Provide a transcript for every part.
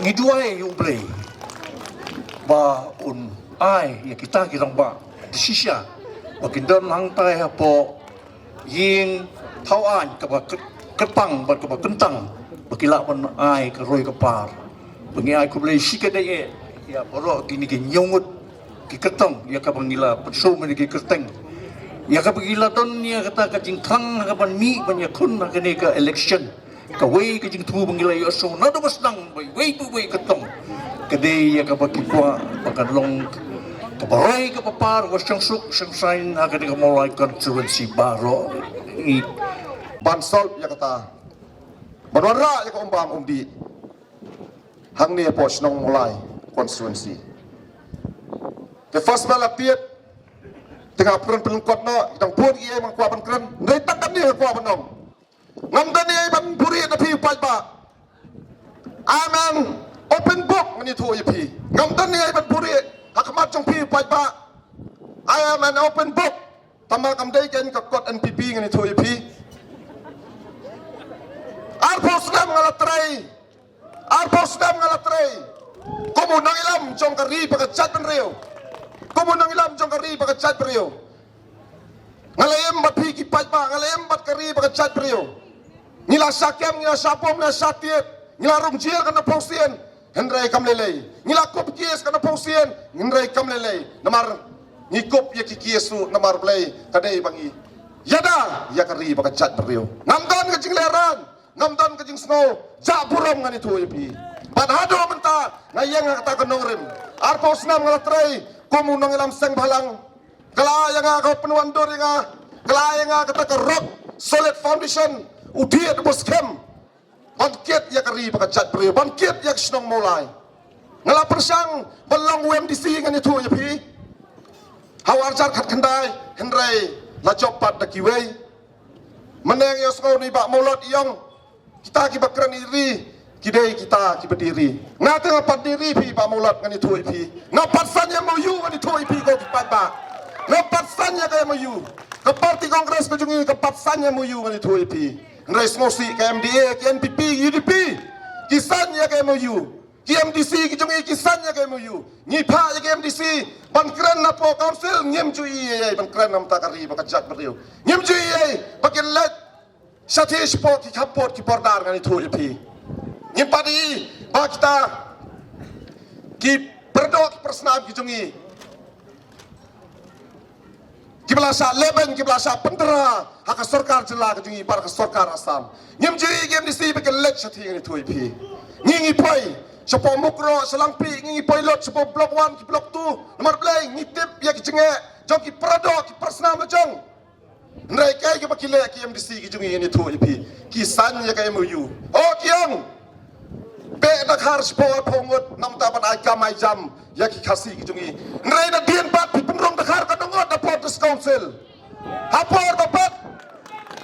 Ngiduai ublay ba ai ya kita kirang ba sisya bagindan hangtai hapo ying tauan ka ba ketang ba ka ba kentang bakila pan ai ka roi ka par bengi ai ku blay sikadai ya poro kini ki nyungut ki ketang ya ka bangila penso men ki keteng ya ka bagila ton ya kata ka jingkang ka ban mi ban ya kun ka ni ka election ka wei ka jing tu bangila yo so na do basnang wei ketong kadai ya ka bakipwa pakadlong kabaray ka papar wasyang suk sang sign na kani ka mulai constituency baro i bansol ya kata banwara ya ka umbam umdi hang ni pos nong mulai constituency the first balapiet tengah peran pelengkot no tang pun ie mang kwa ban kren ndai takkan ni kwa banong ngam dan ni ban puri na pi pa ba amen open book mani thu ye pi ngam dan ni ban puri hakamat jong pi pa ba I am an open book tama kam dai ken ka kot NPP ngani thu ye pi arpos nam ngala trai komo nang ilam jong kari pagachat ben reo komo nang ilam jong kari pagachat reo ngalayem bat pi ki pa ba ngalayem bat kari pagachat reo ngila sakem ngila sapom na satiet ngila rumjir kana posien hendrai kamlelei ngila kop kies kana posien hendrai kamlelei namar ngikop ya kikiesu namar play kadai bangi yada ya kari pagachat reo ngamdan ka jingleran ngamdan ka jing snow ja buram ngani thu yepi padhado menta ngayeng kata kanongrim arpos nam ngala trai komu nang ilam seng balang kala yang ka penuandor yang kala yang kata ka rock solid foundation udiet boskem bangkit ya kari pagachat reo bangkit ya snong mulai ngala persang balong UMDC ngani thu yepi hawar jar khat khandai hendrai la jopat da kiwei meneng yo sko ni bak molot iyong kita ki bakran iri kidai kita ki berdiri ngate ngapat diri pi bak molot ngani thu pi ngapat sanya moyu ngani thu pi ko kipat ba ngapat sanya kaya moyu ke parti kongres ko jungi kepat sanya moyu ngani thu pi ngrais ngosi ke MDA ke NPP UDP kisanya kaya moyu KMDC ki jungi kisanya kaya moyu ngipa ke MDC bankran na po council ngem cui ye bankran nam takari bakajak beriu ngem cui ye bakin let sate sport ki kapot ki bordar ngani thu pi ngem padi ba kita ki berdok persnam ki jungi ki belasa leben ki belasa pentera hak sarkar jela ki jungi par sarkar asam ngem cui KMDC bakin let sate ngani thu pi ngingi poi sepo mukro selangpi ngingi pilot sepo blok 1 ki blok 2 nomor play ngitip ya ki jenge jong ki prado ki persnam jong ndai kai ki bakile ki MDC ki jungi ni thu ipi ki san ya kai MOU o kiang be da khar sepo pongot nam ta ban ai kamai jam ya ki khasi ki jungi ndai da dien bat pi penrong da khar ka dongot da Porters Council hapor bapat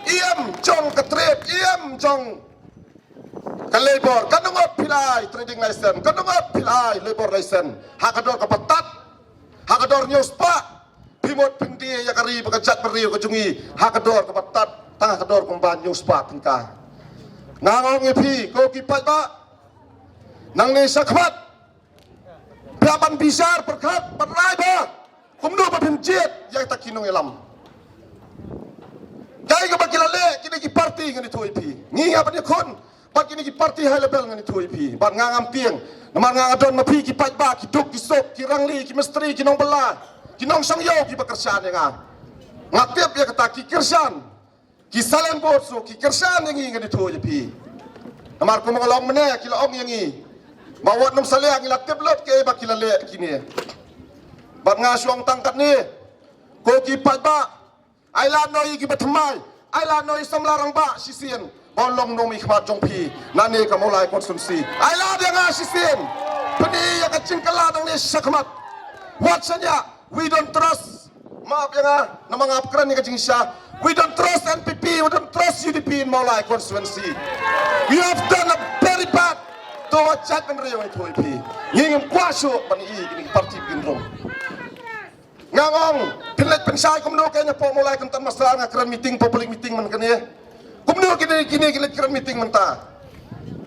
iam jong katret iam jong kan labor kan dengot pilai trading license kan dengot pilai labor license hakador kapatat hakador news pa pimot pindi ya kari pagajat beriu kejungi hakador kapatat tangah kador kumban news pa tingka ngangong epi ko kipat ba nang ni sakmat berapa besar berkat berai ba kumdo babimjet yang tak kinong elam dai ka bakilale kini ki party ngani tu epi nginga pa ni kon bagi ni parti high level ngani thu ipi ban ngangam tiang namar ngangadon mapi ki pat ba ki duk ki sop ki rangli ki misteri ki nong bela ki nong sangyo ki bekerjaan nga ngatip ya kata ki kerjaan ki salen borso ki kerjaan yang ngani thu ipi namar ko mengalong mene ki laong yang ngi mawat nom saleh ngi latip lot ke ba ki lale kini ban ngasuang tangkat ni ko ki pat ba ai la noi ki batmai ai la noi samlarang ba sisien Olong nomi khmat jong pi nani ka mulai konsumsi aila dia nga sisin peni ya ka cingkala dang ni sakmat watsanya we don't trust maaf ya nga namang apkran ni ka jingsya we don't trust NPP we don't trust UDP in mulai constituency we have done a very bad to chat ben reyo itu pi ngingim kwaso ban i ni parti ginrong ngangong pinlet pensai kumno kanya po mulai kentan masalah ngakran meeting public meeting man kanya kumno kini kran meeting menta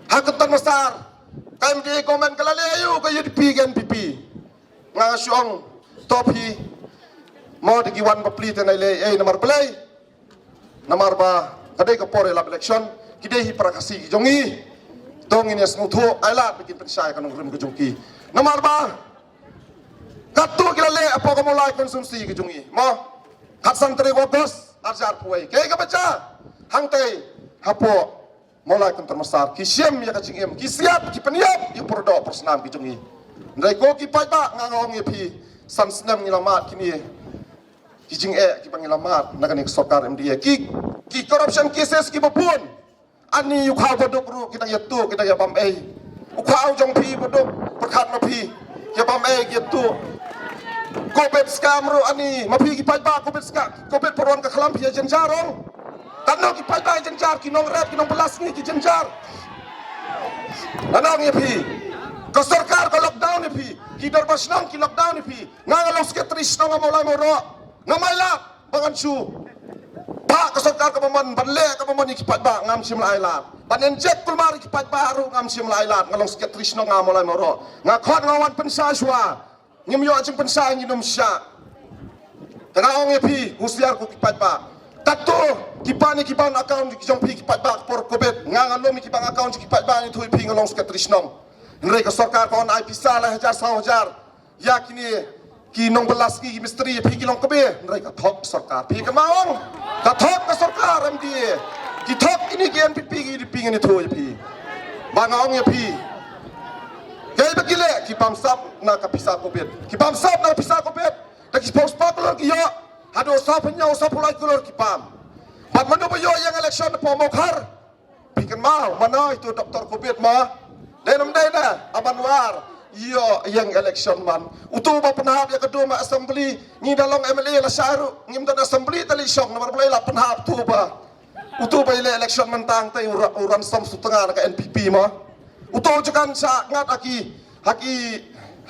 haketan masar KMDA komen kalale ayu ka UDP gen PP nga syong topi mo digiwan ba plite na ile namar play namar ba kadai ka pore lab election kidai hi prakasi jongi dong ini asnutho aila bikin pensai kanong rim jongi namar ba katu kilale apo ka mulai konsumsi jongi mo katsan tre wogos arjar puai kay ka baca hangtai hapo mulai kan termasar kisiem ya kacing em kisiap ki peniap yu pordo persnam ki jongi ndai ko ki pai ba ngangong ye pi san snam ngilamat kini ki jing ki pangilamat nakani sokar MDA ki corruption cases ki bopun ani yu kha bodok ru kita ya tu kita ya bam ukau jong pi bodok perkhat ma pi ya bam ki tu Kobet scam ru ani ma pi ki pai ba kobet poron ka khlam pi jenjarong tanong ki pai ba jenjar ki nong rep ki nong belas ni ki jenjar tanong ye pi ko sarkar ko lockdown ni pi ki darbas nang ki lockdown ni pi ngangalong sekretris nang amolay moro ngamayla bangan su ba ko sarkar ka man banle ka man ki pai ba ngam sim laila panenjet kulmari ki pai ba ru ngam sim laila ngalong sekretris nang amolay moro ngakon ngawan pensaswa ngimyo ajeng pensang nginom sya tanong ye pi usiar ko ki pai ba tato kipani kipan account ki jong pi kipat ba por kobet ngangalo mi kipang account ki kipat ba ni thui pi ngalong sekretris nong nrei ka sarkar kon ai pisa la hajar sa hajar ya kini ki nong belas ki misteri pi ki long kobe nrei ka thok sarkar pi ka maong ka thok ka sarkar MDA ki thok ini ki NPP ki pi ngani thui pi ba ngaong ye pi kai bakile ki pamsap na ka pisa kobet ki pamsap na pisa kobet ta ki post pa kolor ki yo hado sa penyaw sa pulai kolor ki pam pat mano ba yo yang election po mokhar bikin mau mana itu doktor covid ma denam dena abanwar yo yang election man utu ba penahap ya kedua ma assembly ni dalong MLA la saru ngim dan assembly tali syok nomor play la penahap tu ba utu ba ile election mentang tai uran som setengah ka NPP ma utu jekan sa ngat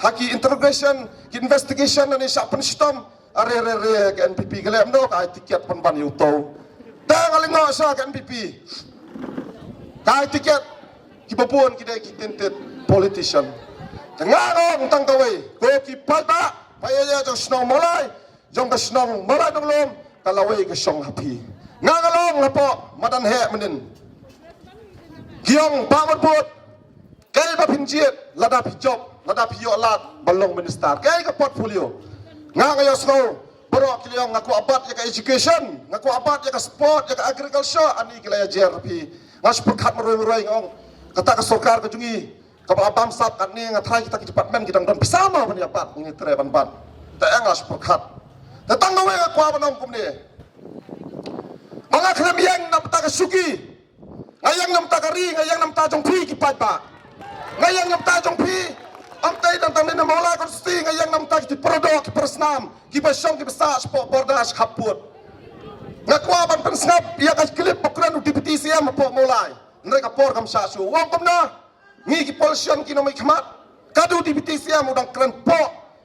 haki interrogation investigation ni sa penstom are ke NPP gelem no ka tiket penban yuto tangalingo sa ke NPP ka tiket kibapun kidai kitintet politician tangangong tangkawai ko ki pata payaya jong snong malai jong ka snong malai donglom kalawai ka syong hapi ngangalong lapo madan he menin giong pamarbut kay ba pinjit lada pijob lada piyo lat balong minister kay ka portfolio ngayo snow bro kiliong ngaku abat ya ka education ngaku abat ya ka sport ya ka agriculture ani kilaya JRP ngas perkat meroy ngong kata ka sarkar ka jungi ka abam sap kan ni ngatrai kita ki department kita don pisama ban abat ini tre ban ta ngas perkat datang ngawe ngaku abanong kumni mga kram yang nam ta ka suki ngayang nam ta ka ri ngayang nam ta jong phi ki pat ba ngayang nam ta jong phi ang tay tang ni mola konsti ngayang nam ta ki produk ki persnam ki basyong ki besa sport bordas kaput ngakwa ban pensnap ya ka klip pokran deputy siam po molai ndre ka por kam sa su wong kom na ngi ki polsion ki no mai khmat kadu deputy siam udang kren po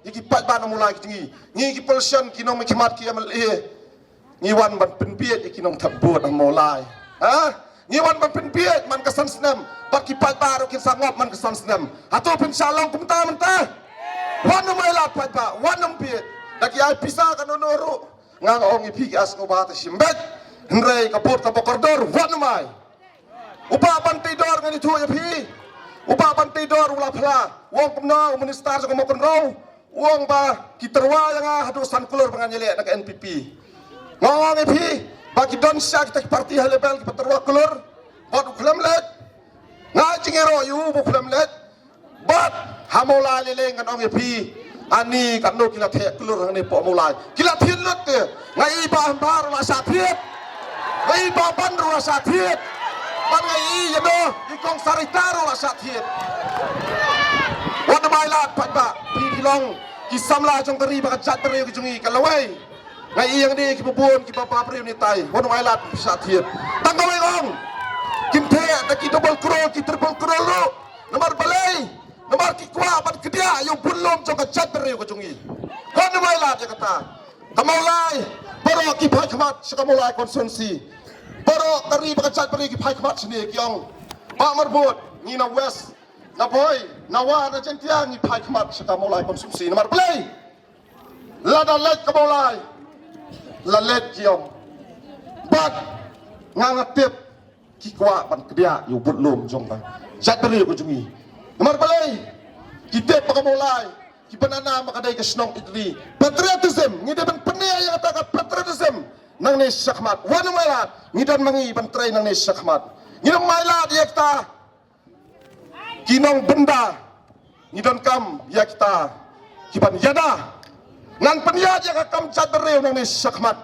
ki pat ban molai ki ngi ki polsion ki no mai khmat ki MLA ngi wan ban penpiet ki no thabut molai ha ngi wan ban penpiet man ka san snam bat ki pat baru ki sangop man ka san snam atau pensalong kumta menta wan mai la pat ba wan piet lagi ay pisa ka nonoru nga ong ipigi as ko bata simbet nrei kapot ka bokordor wan mai upa bantay dor nga nitu ya pi upa bantay dor ula pala wong kumna minister sa kumokon raw wong ba kiterwa nga hadusan kulor panganyele nag NPP ngong ipi bagi don siya kita parti halebel ki paterwa kulor bot uklam let nga jingero yu buklam let bot hamola lele ngan ong ipi ani kanu kila the kulur ni po mulai kila thin lut te ngai ba bar la sa thiet ngai ba ban ru la sa thiet ban ngai ya do ikong saritaru la sa thiet wan mai la pat ba pi kilong ki samla jong kari ba chat tere ki jungi kalawai ngai yang di ki bubun ki ba pri ni tai wan mai la sa thiet tangawai gong kim the ta ki double kro ki triple kro lo nomor balai nomor kikwa ban kedia yung bulom jong ka chat tere ko jungi kon mai la je kata kamolai baro ki phai khmat sa kamolai konsumsi baro kari ba chat tere ki phai khmat sini kyong ba marbut ni na west Ngapoy, nawa na dyan tiang ipay kamat sa kamulay konsumsi. Namar play! Ladalet kamulay. Lalet kiyom. Bat! Ngangatip. Kikwa pan kedia yu butlum jong kan. Jatri ko jungi. Namar play! Kitip pa kamulay. Kipanana makaday kasnong itri. Patriotism. Ngidaban paniya yang katakan patriotism. Nang ni syakmat. Wana mailat. Ngidan mangi bantray nang ni syakmat. Ngidang mailat ya kita. Kinong benda ngidon kam ya kita kipan yada ngan peniat ya kam chat bereu nang ni syakmat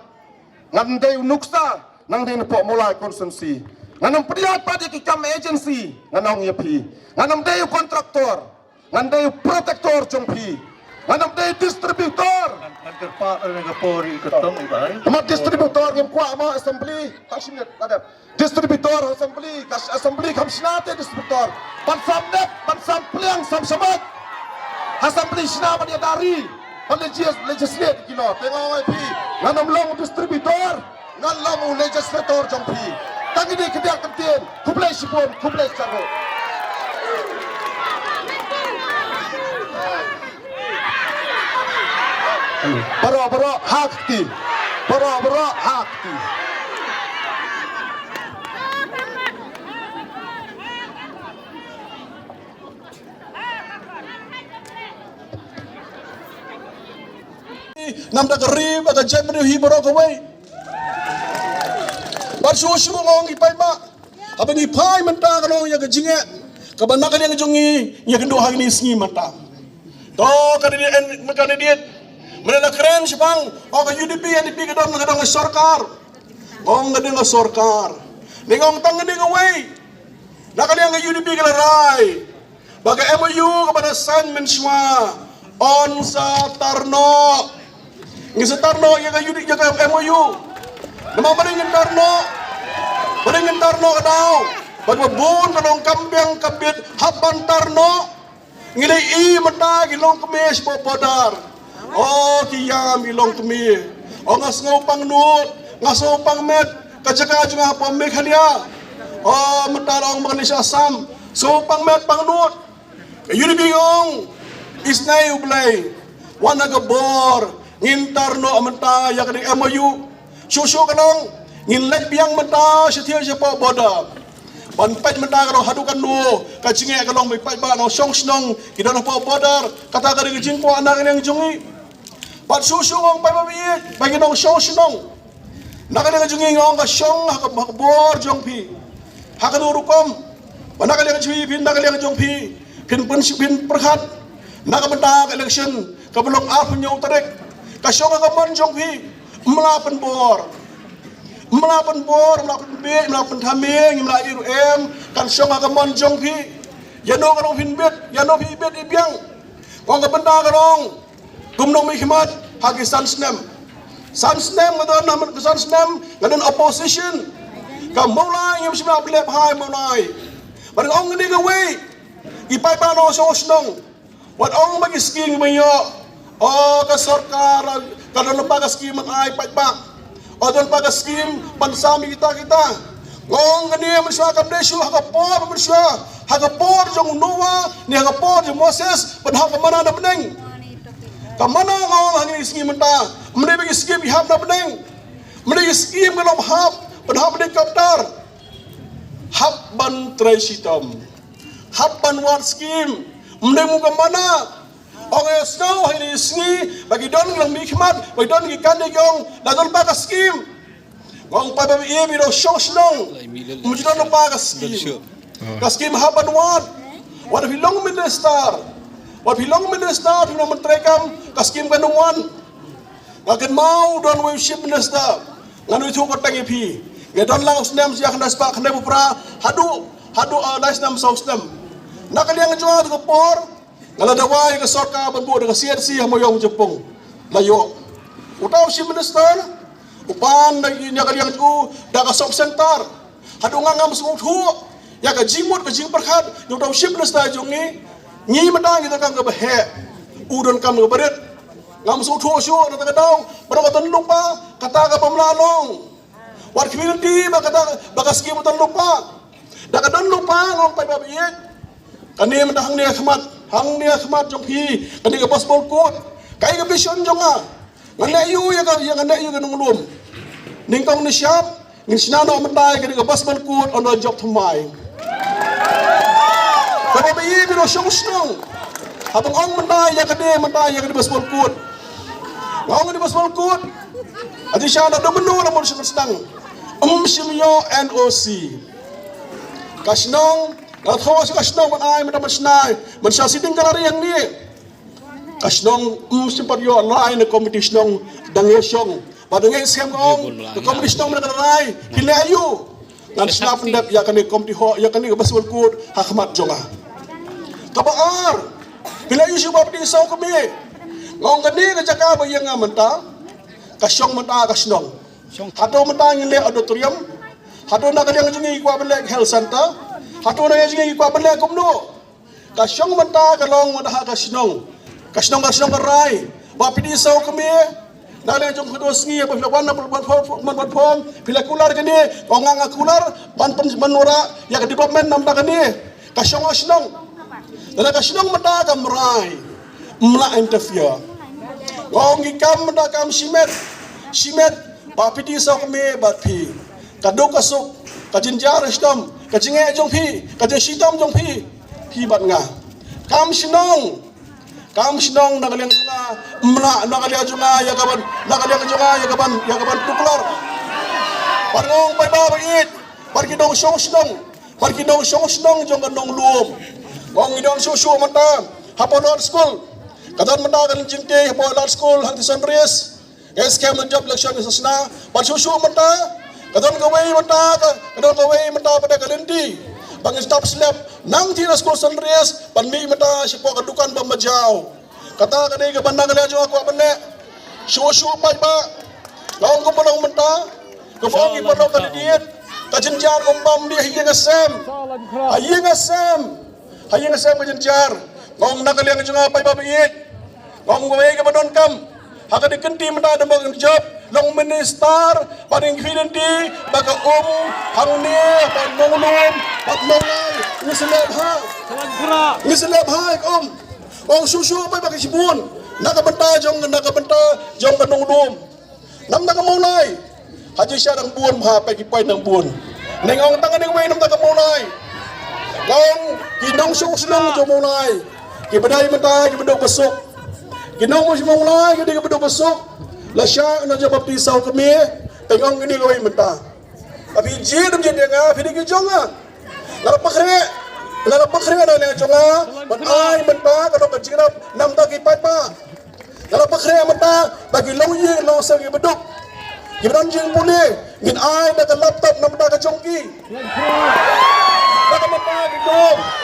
ngan deu nuksa nang ni po mulai konsumsi ngan peniat pada kam agency ngan ong yapi ngan deu kontraktor ngan deu protektor jongpi ngan deu distributor Nagkerpa ng Kapori katong ibay. Amat distributor yang kuat ama assembly taksimnet ada distributor assembly kam sinate distributor pansamnet pansampliang samsamat assembly sinama dia dari legislate kilo tengok pi nganam long distributor ngan long legislator jongpi tangi di kediak kentien kublai sipon kublai caro Baro hakti baro hakti nam da garib ada jemri hi boro kawai bar su su ngong ipai ma apa ni pai menta kalong ya gajinge kabana ka yang jongi ya kendo hang ni sngi mata to kada dia menela keren sipang o ka UDP NDP ka dom ngadong sarkar ngong ngadong sarkar ningong tang ngadong away nakali ang UDP ka laray baga MOU kepada assignment semua on sa tarno ngisa tarno ya ka UDP ya ka MOU namang maringin tarno ka daw bagbabon kanong kambyang kabit hapan tarno ngilay mata gilong kemis popodar oh kiyam gilong kemi oh ngas ngopang nut ngas ngopang met kacaka juga pamik halia oh metalong manisya sam so pang met pang nut yuni bingong isnay ublay wana gabor ngintarno amenta ya kadi MOU susu kanong nginlek biang menta setia siapa boda panpet menta kanong hadukan nu kacingnya kanong may pait ba no song snong kita no bodar kata kadi kajing po anak yang jungi pat susu ngong pai babiit bagi nong song snong nakali kajungi ngong ka song hakabor jongpi hakadurukom panakali kajui pin nakali kajongpi pin pin perhat nakamenta election kabulong apun yung tarik kasyong kaman jongpi melapan bor melapan bit melapan taming melapan IRM kan syong kaman jongpi yano kanong pinbit yano pibit ibyang kung kabenta kanong gumnong may himat hagi sansnem ngadon naman sansnem ngadon opposition ka mulai yung sila blep hai mulai barang ong hindi gaway ipay pa no sosnong wat ong mag-sking mayo o ka sarkar kadon pa ka skim ay pagba o don pa ka skim pansami kita ngong gani man siya kabdesyo hagapor jong Noah ni hagapor jong Moses padha ka mana na beneng kamana ngong hangin skim menta mene bagi skim ihap na beneng mene skim kalom hap padha beneng kaptar hap ban tresitam hap ban wat skim mene mu kamana okay, snow ini singi bagi don lang mikmat bagi don gikan yong dadon pa ka skim ngong pa ba ibi do shosnong mujidon pa ka skim haban what hilong minister hilong mentrekam ka skim kanungwan ngaken mau don worship minister nganu itu ko tangi pi ngedon lang usnem siya kandas pa kanay pupra hadu dais nam sausnem nakaliang jwa ko por ngaladaway ka sorka banbu dengan CRC hamoyong Jepang layo utaw si minister upan nya kaliang ju da ka sok center hadunga ngam sung thu ya ka jimut ka jing perkhat yu utaw si minister jungi ngi madang kita kang ka bahe udon kam ka baret ngam sung thu syu na ka daw barang ka lupa kata ka pamlalong war community ba kata ba ka skim tan lupa da ka dan lupa ngom pa babiye Kani mentah hang dia khmat jong pi kani ke baseball court kai ke vision jong a ngane yu ya ngane yu ke nungulum ningkong ni siap ngin sinano mentai kani ke baseball court on job thumai tapi bi biro song habang ong mentai ya kani baseball court ngong di baseball court adi siya na domino na mo sedang simyo NOC kasnong Kau kasnong manai mana masnai, manusia siting kalari yang ni. Kasnong sempat yo lain competition dangesong. Padahal scam ong competition mana kalari, kini ayu. Dan snap pendap ya kani kompetisi ya kani baseball court hakmat jonga. Kabar, bila ayu sebab di sau kami. Ngong kani kejaka bayang amanta, kasong mata kasnong. Hato mata ngile auditorium, hato nak yang jengi kuat belak health center. Hato na yang ikut benda kumno, kasyong menta kalong menda kasnong karai, bapi di sau kami, nale jong kedua sengi apa bila wana ban bila kular kini, ongang kular ban menora yang development namda kini, kasyong dan kasnong menda kamrai, mla interview, ngong ikam menda kam simet, bapi di sau kami bapi, kaduk kasuk, kajinjar istam. Kajinge jong pi, kajing sitam jong pi bat nga. Kam sinong nakaliang junga, nakaliang junga ya kaban tuklar. Parngong pai ba bait, parkidong song jong kanong luom. Wong idong susu mata, hapon school. Kadon mata kan jinte hapon school hanti sunrise. Eskem job election sasna, par susu mata. Kadang kawai mata pada kalenti, bang stop slap, nang tira school sunrise, panmi mata sipo kadukan pemajau. Kata kadai ke bandang kalian juga aku apa ne, susu pa, lawan kumpulong mata, kumpulong ipolong kalidiet, kajenjar kumpam dia hiyeng asem kajenjar, ngong nak kalian juga pa babait, ngong kawai ke bandon kam, haka dikenti mata ada bang job. Long minister, paling finiti, baga hangni, pagmulum, pagmulay, ngiseleb ha, Ong susu pa bagi sibun, nakabenta jong kanungdum, nam nakamulay, haji siya ng buwan, mahapay kipay ng buwan, nengong tangan ng way nam nakamulay, long kinong susunong jong mulay, kibaday mata, kibadog basok, kinong mo si mulay, kibadog basok, Lasya na jawab di sau kami, tengok ini kau yang mentah. Tapi jid dia ngah, pilih kejonga. Lalu pakhre ada yang jonga, menai mentah kalau kecilap nam tak kipat pa. Lalu pakhre mentah bagi loye lo segi beduk. Gimana jeng boleh, ngin ai nak laptop nam tak kejongki.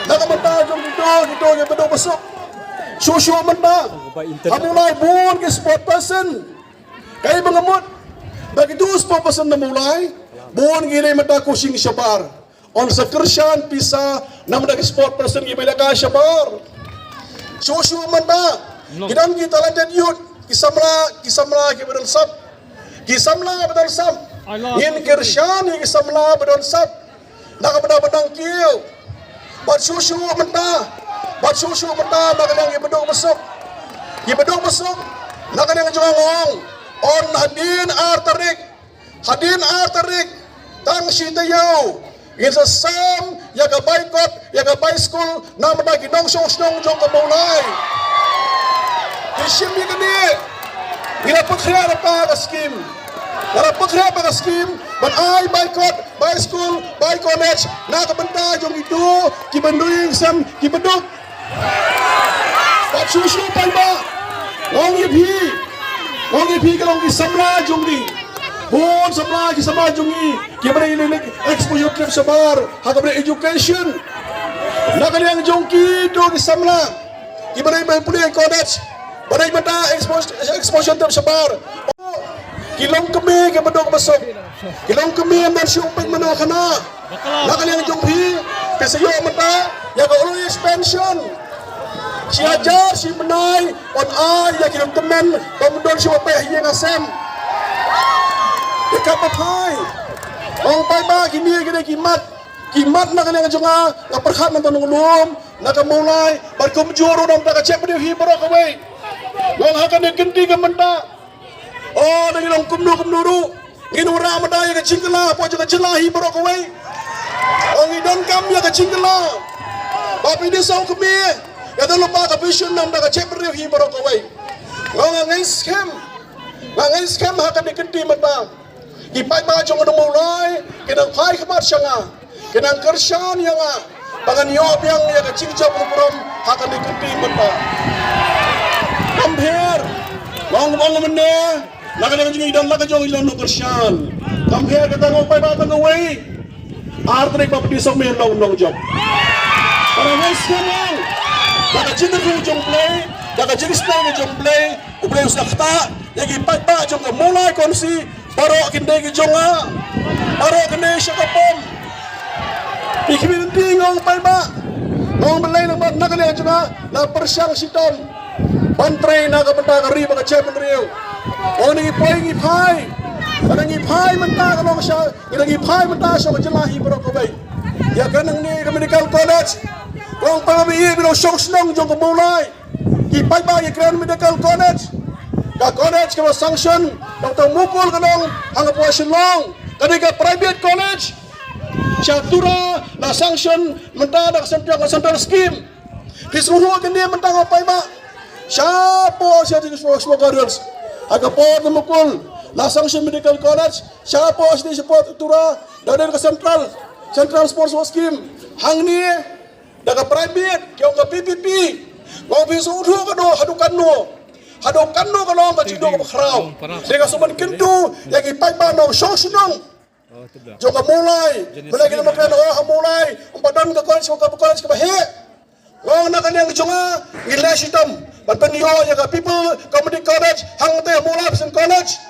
Nak mentah jong gitu yang beduk besok. Susu mentah. Amulai bun ke sport person. Kaya mengemut bagi tu sport person na mulai buon gini mata kusing syabar on sekersian pisa nam dagi sport person gimana ka syabar susu mata kidan kita lanjut yud kisamla kibadan sab in kersian kisamla badan sab nakabada-badang kiyo bat susu mata nakadang ibadong besok nakadang jongong on hadin artarik tang sitayaw isa sam yaga boycott yaga bay school na madagi nong jong kamulay isim gini ila pakhra pa ka scheme ban ay boycott bay school bay college na kabanta jong itu kibanduying sam kibaduk pat susu pa ba ngong ipi kalau kisamla jungi, bon samla kisamla jungi, kibra ini exposure trip sabar, hakabra education, nakaliang jongki do kisamla, kibra ini punya college, badai mata exposure trip sabar, kilong kami kibadong masuk, kilong kami ambil shopping mana kana, nakaliang jongki, kesayo mata, yaga always pension. Si ajar si menai on ai ya kirim temen pemudon si wapeh yang asem dekat papai ong pai ba kini kimat nak kalian jonga ngaperkhat nang tanong ulum nakamulai barkum juru dom taka cep dia hi barok away ngong hakan dia genti ke menta oh dengan dong kumnu ru ngin ura mada ya ke cingkala po juga jelahi barok away oh ngidon kam ya ke cingkala bapi dia sau kemi ya dah lupa ke vision dom taka cep dia hi barok away ngong ngai scam hakan dia genti menta ipai ma jong dong mulai kenang pai khabar sanga kenang kershan yang Bagan yob yang ya ke cingcap ukuram hakan dikenti menta. Compare, long mende, laga juga idan laga jong idan no kershan. Compare kata ngopai batang away. Artrik bap disok mer long job. Para guys kamang, laga cinta fi jong play, laga jenis play jong play, uplay usakta, yagi ipai pa jong ke mulai konsi, paro kinde ki jonga, paro kinde syakapom. Ikhmin ngong pai ba ngong belai nang bat nakali juga na persyang sitom bantrei na ka benta kari ba chepen riu o ni pai anangi pai menta ka no sha ngi pai menta so ka jelahi bro ko bai ya kanang ni ka medical college ngong pa bi bi no shong snong jong ko mulai ki pai ba ki grand medical college ka college ka sanction dr mukul ka nong ang po silong kadika private college Syatura na sanction mendadak central scheme. Disuruh kan dia mentang apa ima? Siapa siapa di semua girls? Agak pot memukul. Na sanction medical college. Siapa di support tura dari ke central sports scheme. Hang ni daga private kau ke PPP. Kau disuruh kan hadukan no kan cido kerau. Dengan suman kentu yang ipai no sosnong. Jika mulai, mulai kita makan mulai, umpadan ke college ke bahe. Wong nak yang jonga, gila sitam. Banpenio ya ke people community college, hang teh mulai pesen college.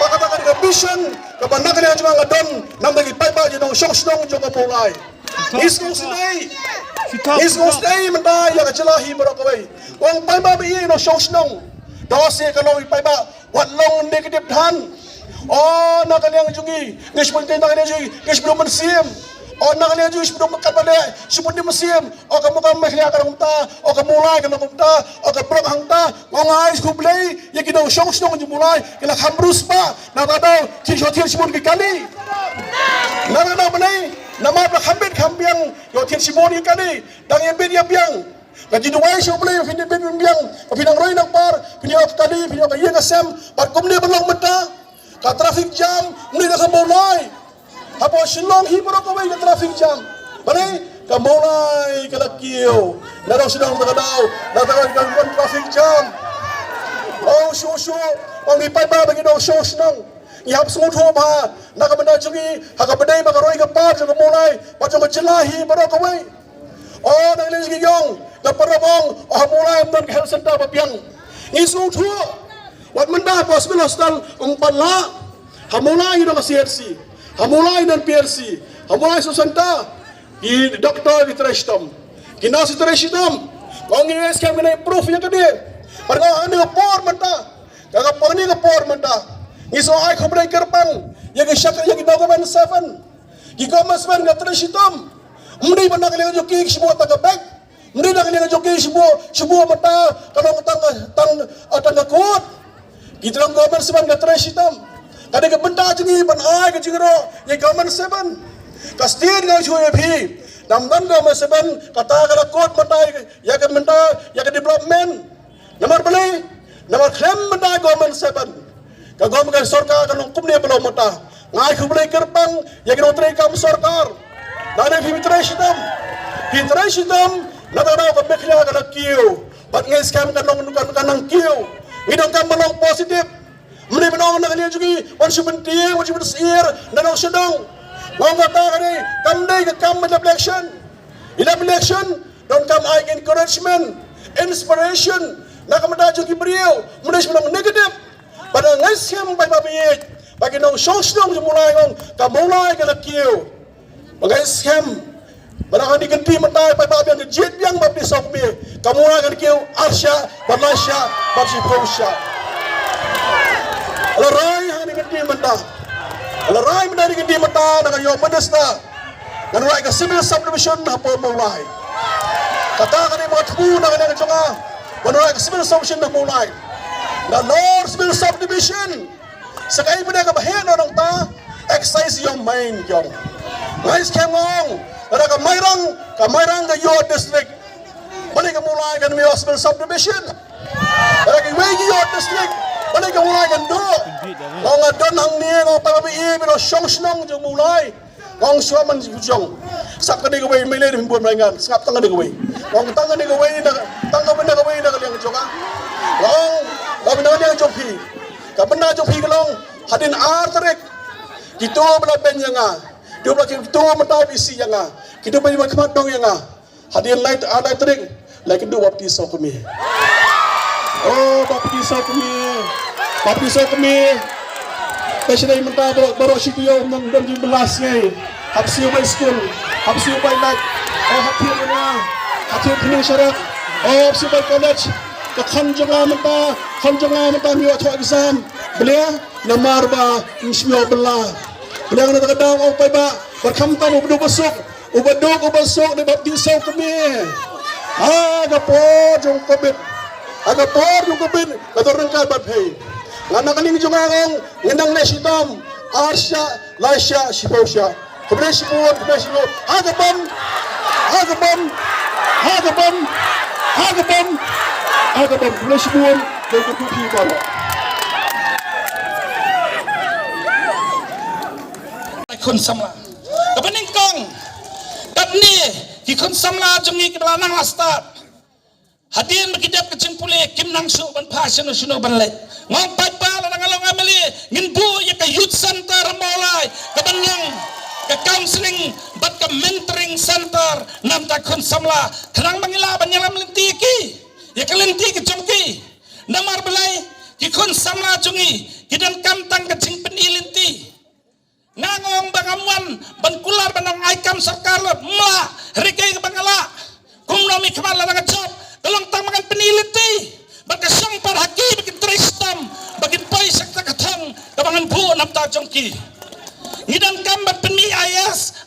Pakatakan ke vision, ke bandak yang jonga ngadon, nam bagi paipa je dong syong jonga mulai. Iskong stay mentai ya ke jelahi berakawai. Wong paipa bi no syong. Dose kalau paipa wat long negative han. Oh, nak kalian jungi, nges pun nak kalian jungi, nges belum bersim. Oh, nak kalian jungi sebelum makan pada, sebelum di musim. Oh, kamu melihat kalau kita, oh kamu mulai kalau kita, oh kamu perang hangta, mengai skublay, ya kita usong mulai, kita hambrus pa, nak tahu, tiada sebelum kali. Nak tahu mana? Nama berhambit hambiang, yo tiada sebelum kali, dan yang biang. Gaji dua skublay, pindah biang, pindah roy nak par, pindah kali, pindah kaya kasem, par kumni belum mata. Ka traffic jam muli na ka mulai hapo silong hibro ko ka traffic jam bani ka mulai ka lakiyo na daw sidang tagadaw na ka traffic jam oh shushu ang ipay ba bagi daw shos nang ihap sungut ho ba na ka banda jungi ha ka badai ba ka roy ka par ka mulai pa ka jelahi bro ko oh nang len gi yong ka parabong oh mulai mdan ka health center ba piang isu thu wat menda hospital hostel umpanla hamulai do CRC hamulai dan PRC hamulai susanta i doktor vitreshtom kinasi treshtom kongres kam kena proof yang kede parga ane por menta kaga pani ka por menta iso ai khobre kerpang yang syakar yang document 7 ki komasman ga treshtom mudi banda kali joki semua taga back mudi dak kali joki semua mata kalau tang kot kita orang government seban ke trash hitam. Kadang ke benda jengi ban ai ke jingro ye government seban. Ka state ga chui phi. Namdan government seban kata kala court mata ya ke benda ya ke development. Nomor beli nomor claim benda government seban. Ka government sarkar kan hukum dia belum mata. Ngai khubli kerpang ya ke notri kam sarkar. Dane phi trash hitam. Phi trash hitam nada ka bekhya ka kiu. Bat ngai scam kan nang kiu. Idong kam balong positif. Meni menong nak kalian juga. Wan subenti, wan subensir, nanong sedang. Ngong kata kani, kam day ke kam election. Election, don't come I encouragement, inspiration. Nak kamada juga beriau, meni menong negatif. Pada ngaisem bai babi. Bagi nong sosong semulai ngong, kam mulai ke lakiu. Ngaisem. Barang diganti mentai pai babi yang jet yang babi sokbi. Kamu akan kiu Arsya, Balasya, Barsipusya. Alarai hani ganti mentai. Alarai mentai ganti mentai dengan yo pedesta. Dan right ke civil subdivision apa mulai. Kata kani mga tubu na kanyang jonga. Menurut civil subdivision na mulai. Na North Civil Subdivision. Sakay mo na kabahin orang ta. Exercise yung main yung. Ngais kemong. Ada kamairang ke your district. Balik ka mulai kan may Civil Subdivision. Ada ka way your district. Balik ka mulai kan do. Kung adon hang niya kung pamabii pero siyong sinong yung mulai. Kung siya man siyong. Sak ka di gawin may lady buat maingan. Sangap tangan di gawin. Kung tangan di gawin tangan benda gawin na kaliang joka. Kung benda kaliang joki. Kabenda joki kalong hadin arterik. Kita bela ben yang dia bela kita mentai isi yang kita bela kemat dong yang hadin light ada trik like do baptis kami. Oh baptis kami. Pasal mentai baru situ yo nang 2011 ngai. Habis yo by school, habis yo by night. Oh hati pening syarat. Oh habis by college. Ke kanjonga menta mi waktu exam. Belia namar ba mismio bela. Belia na kadang oh pai ba berkamtan ubdu besuk di baptis kami. Agapor jong kabit. Katorang ka bat hey. Ngana kaning jong angong ngendang lesitam Arsya Laisya Sipausia. Kemudian sipun agabam kemudian sipun dan kupi kalau. Kun samla. Kebening kong. Kapni kikun samla jungi kebelanang lastat. Hadian berkidap kecing pulih kim nang su ban pasien suno ban le. Ngong pai pa la ngalong ameli ngin bu ya ka youth center molai kebenang ke counseling bat ke mentoring center nam ta kun samla kenang mangila ban nyalam lenti ki ya kelenti ke jongki namar belai ki kun samla jungi kidan kamtang kecing penilenti ngangong bangamuan ban kular banang aikam sarkar mla rikai ke bangala kumnomi kemala nang job tolong tamakan penilenti bagkasang parhaki bikin tristam bakin pai sakta katang kabangan bu namta jongki ngidan kambat penmi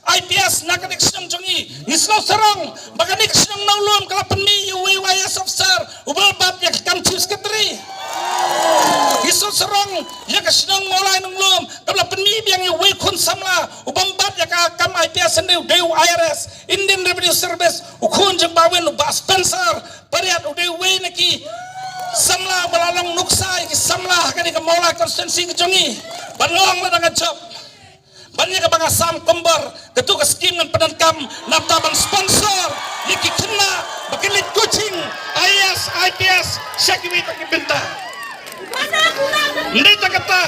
IPS nakanik sinong jongi ngislo sarong baganik sinong naulum kala penmi UWIS officer ubal bab yak kam chief secretary ngislo sarong yak sinong molai nunglum kala penmi biang UWI kun samla ubam bab yak kam IPS sendiri dew IRS Indian Revenue Service ukun jeng bawin ubah Spencer pariat UWI neki samla balalong nuksai ki samla kani ka molai konstitusi ki jongi banlong la dengan job banyak bang asam kembar ketua skim dan pedankam naftabang sponsor yaki kena bakilit kucing IPS syakiwi tak kibenta hindi tak kata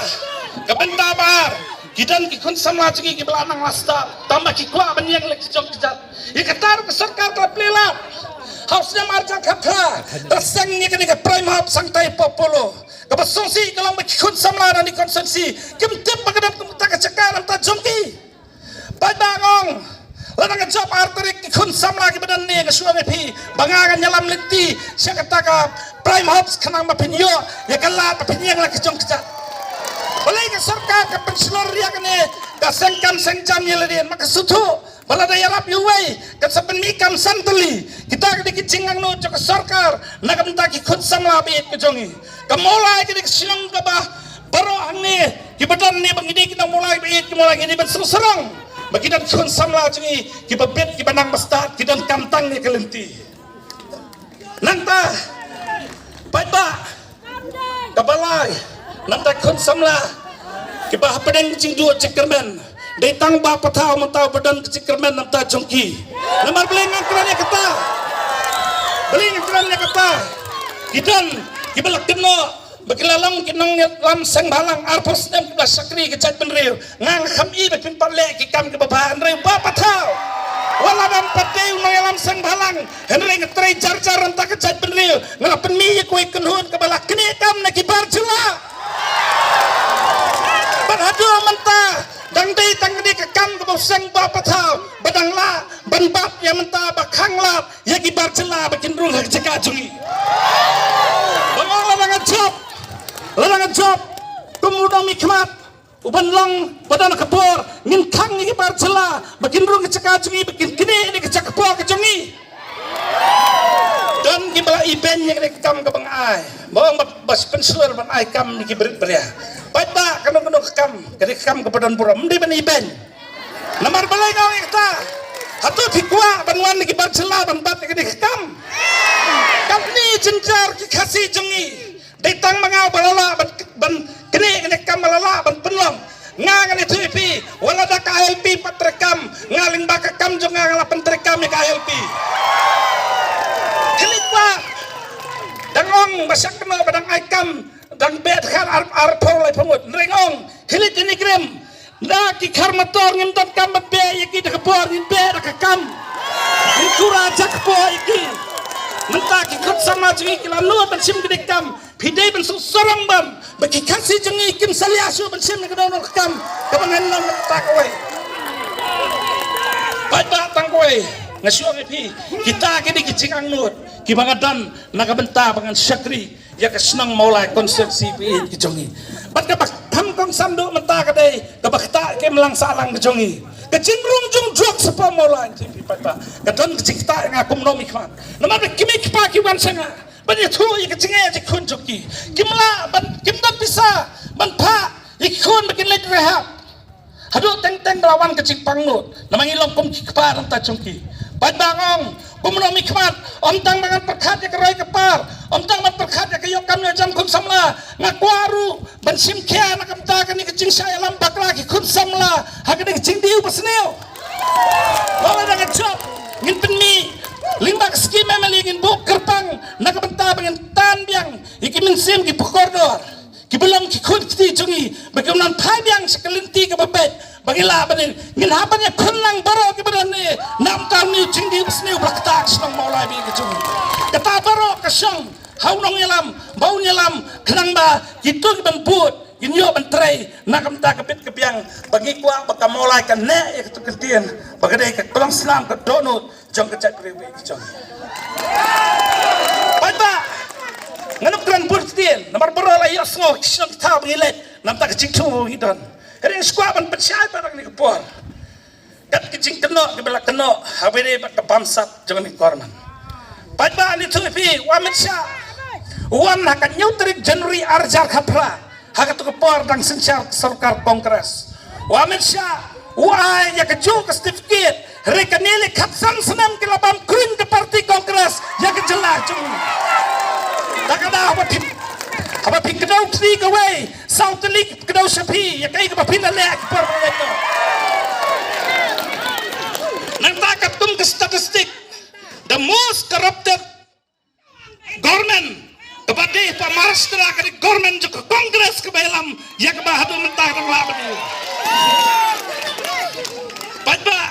kibenta bahar kidan kikun samla ciki kibelanang lasta tambah kikwa banyang lagi jom kijat ikatar ke sarkar telah pelilap hausnya marjak kata tersangnya kini ke prime hub sangtai popolo kapasongsi kalau makikun samla dan dikonsensi kimtip pagkadap kumutaka cakar ang tajongki padangong lanang job arterik kikun samla kibadan ni kasuang epi bangangan nyalam lenti siya kataka prime hubs kanang mapinyo ya kala papinyang laki jong kijat balay ka sarkar ka pensilor riya kani kasengkam sengjam yeladian makasuto balada yarap yuway kat sa penmikam santali kita kadi kicingang no jok sarkar nagamta ki khud samla biit ke jongi kamolai kadi sinong gaba baro angni kibadan ni bangidi kita mulai biit ki mulai ini ban serang bagidan khud samla jongi kibabit kibanang basta kidan kamtang ni kelenti nanta baiba kabalai nanta khud samla kibah pedeng cing duo cekermen Datang bapa tahu mentau badan kecikermen namta jongki. Namar beling angkrannya kata. Kidan kibelak keno bagilalang kinang lam sang balang arpos nem kibla sakri kecait penriu ngang kami bakin parle kikam kebabahan riu bapa tahu. Wala dan pateu nangalam sang balang henry ngetrai jar-jar renta kecait penriu ngalapen mi kuih kenhun kebalak kini kam na kibar jela. Berhadu mentah dangdai tangdi kekam ke boseng bapa tahu badangla banbat yang mentah bakhangla ya kibar jela bakin rung hak cekak jungi bangala langan job kemudian mikmat uban long badan kepor ngin kang ni kibar jela bakin rung cekak jungi bakin kini ni kecak kepor ke jungi ai bawang bas pensuar ban ai kam ni kibrit beria pai ba kanu kam kadi kam kepadan pura mdi ban iben namar balai ngau kita hatu fikwa ban wan ni kibar cela ban bat kadi kam ni jenjar ki khasi jengi datang mangau balala ban kene kam balala ban penlong ngangan itu ipi wala da KLP patrekam ngaling baka kam jong ngala pentrekam ni KLP kelikwa dangong basak kena badang aikam dang bet khar ar pol lai pamut rengong kelit ini krem da ki khar motor ngim tot kam be yaki da kapor ngim be da kam ngim kura jak po yaki mentah ki khot sama jingi kilam nu ban sim gede kam pidai ban sorong bam bagi kasi jingi kim saliasu ban sim gede no kam kabanan nam tak we pai ba tang we ngasuang epi kita kini kicing nut ki bangadan nakabenta bangan syakri ya kesenang maulai konsep CPI kijongi bat ka tham kong sandu menta kadai ka bakta ke melang salang kijongi kecing rung jok sepa maulai CPI pata kadon kecing ta ngakum no mikman nama kimi kipa ki wan sanga ban ya thu ya kecing ya kun joki kimla ban kimda bisa ban pa ikun bikin lek rehab hadu teng lawan kecing pangnut namang ilong kum kipa ram ta jongki bat bangong kumno mikmat om tang mangan perkhat ya kerai kepar om tang man perkhat ya kayok kam ya jam kun samla ngakwaru ban sim kya nakam ta kan ni kecing saya lambak lagi kun samla hakan ni kecing diu pasneo wala da ngajop ngin penmi limbak ski memeli ngin buk kerpang nakam ta bangan tan biang ikimin sim ki pokordor ki belum ki kun ti jungi bagaimana thai biang sekelinti ke babet bagila banin ngin hapan ya kun lang baro ki badan ni nam tam ni cingdi besneu blaktak senang maulai bi kecung kata baro kasong haunong nyelam bau nyelam kenang ba gitu ki bemput ginyo bentrei nakam ta kepit kepiang bagi kuak baka maulai kan ne ya ketu kentian bagadai ke kelang selam ke donut jong kecak kriwi kecung pai ba nganuk kran burtien namar baro la yo sngo kisong ta bilet nam ta kecing tu hidon kadang sekuat ban percaya barang ni kepor kat kecing kena kebelak kena habis ke pamsat jangan korman pada ni tu pi wamet sya wan hakan nyutrik Januari arjar khapra hakat tu kepor dang sencar sarkar kongres wamet sya wai ya keju ke certificate rekanile khatsam senam ke labam krin ke parti kongres ya kejelah jung tak ada apa pin kedau tri ke wei South League kedau sapi ya kai ke pin lek per itu nang tak ketum ke statistik the most corrupted government kepada Pak Maharashtra ke government ke kongres ke belam ya ke bahadu mentah tang la bani padba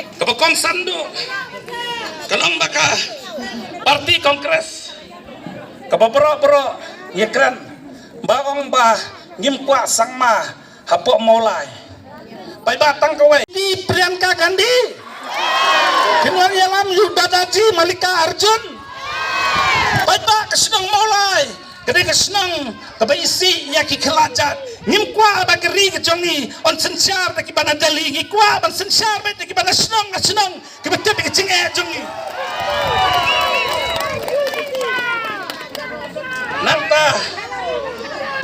ke bekong sandu kalong baka parti kongres kababro ya keren bawang bah ngimkwa sangma hapok maulai pai batang kowe di Priyanka Gandhi kinwar yalam Yudadaji Malika Arjun pai ba kesenang maulai kede kesenang kebaisi ya ki kelajat ngimkwa bageri kejongi on sensyar de ki bana dali ngikwa ban sensyar de ki bana senang kebetep ke cinge jongi nanta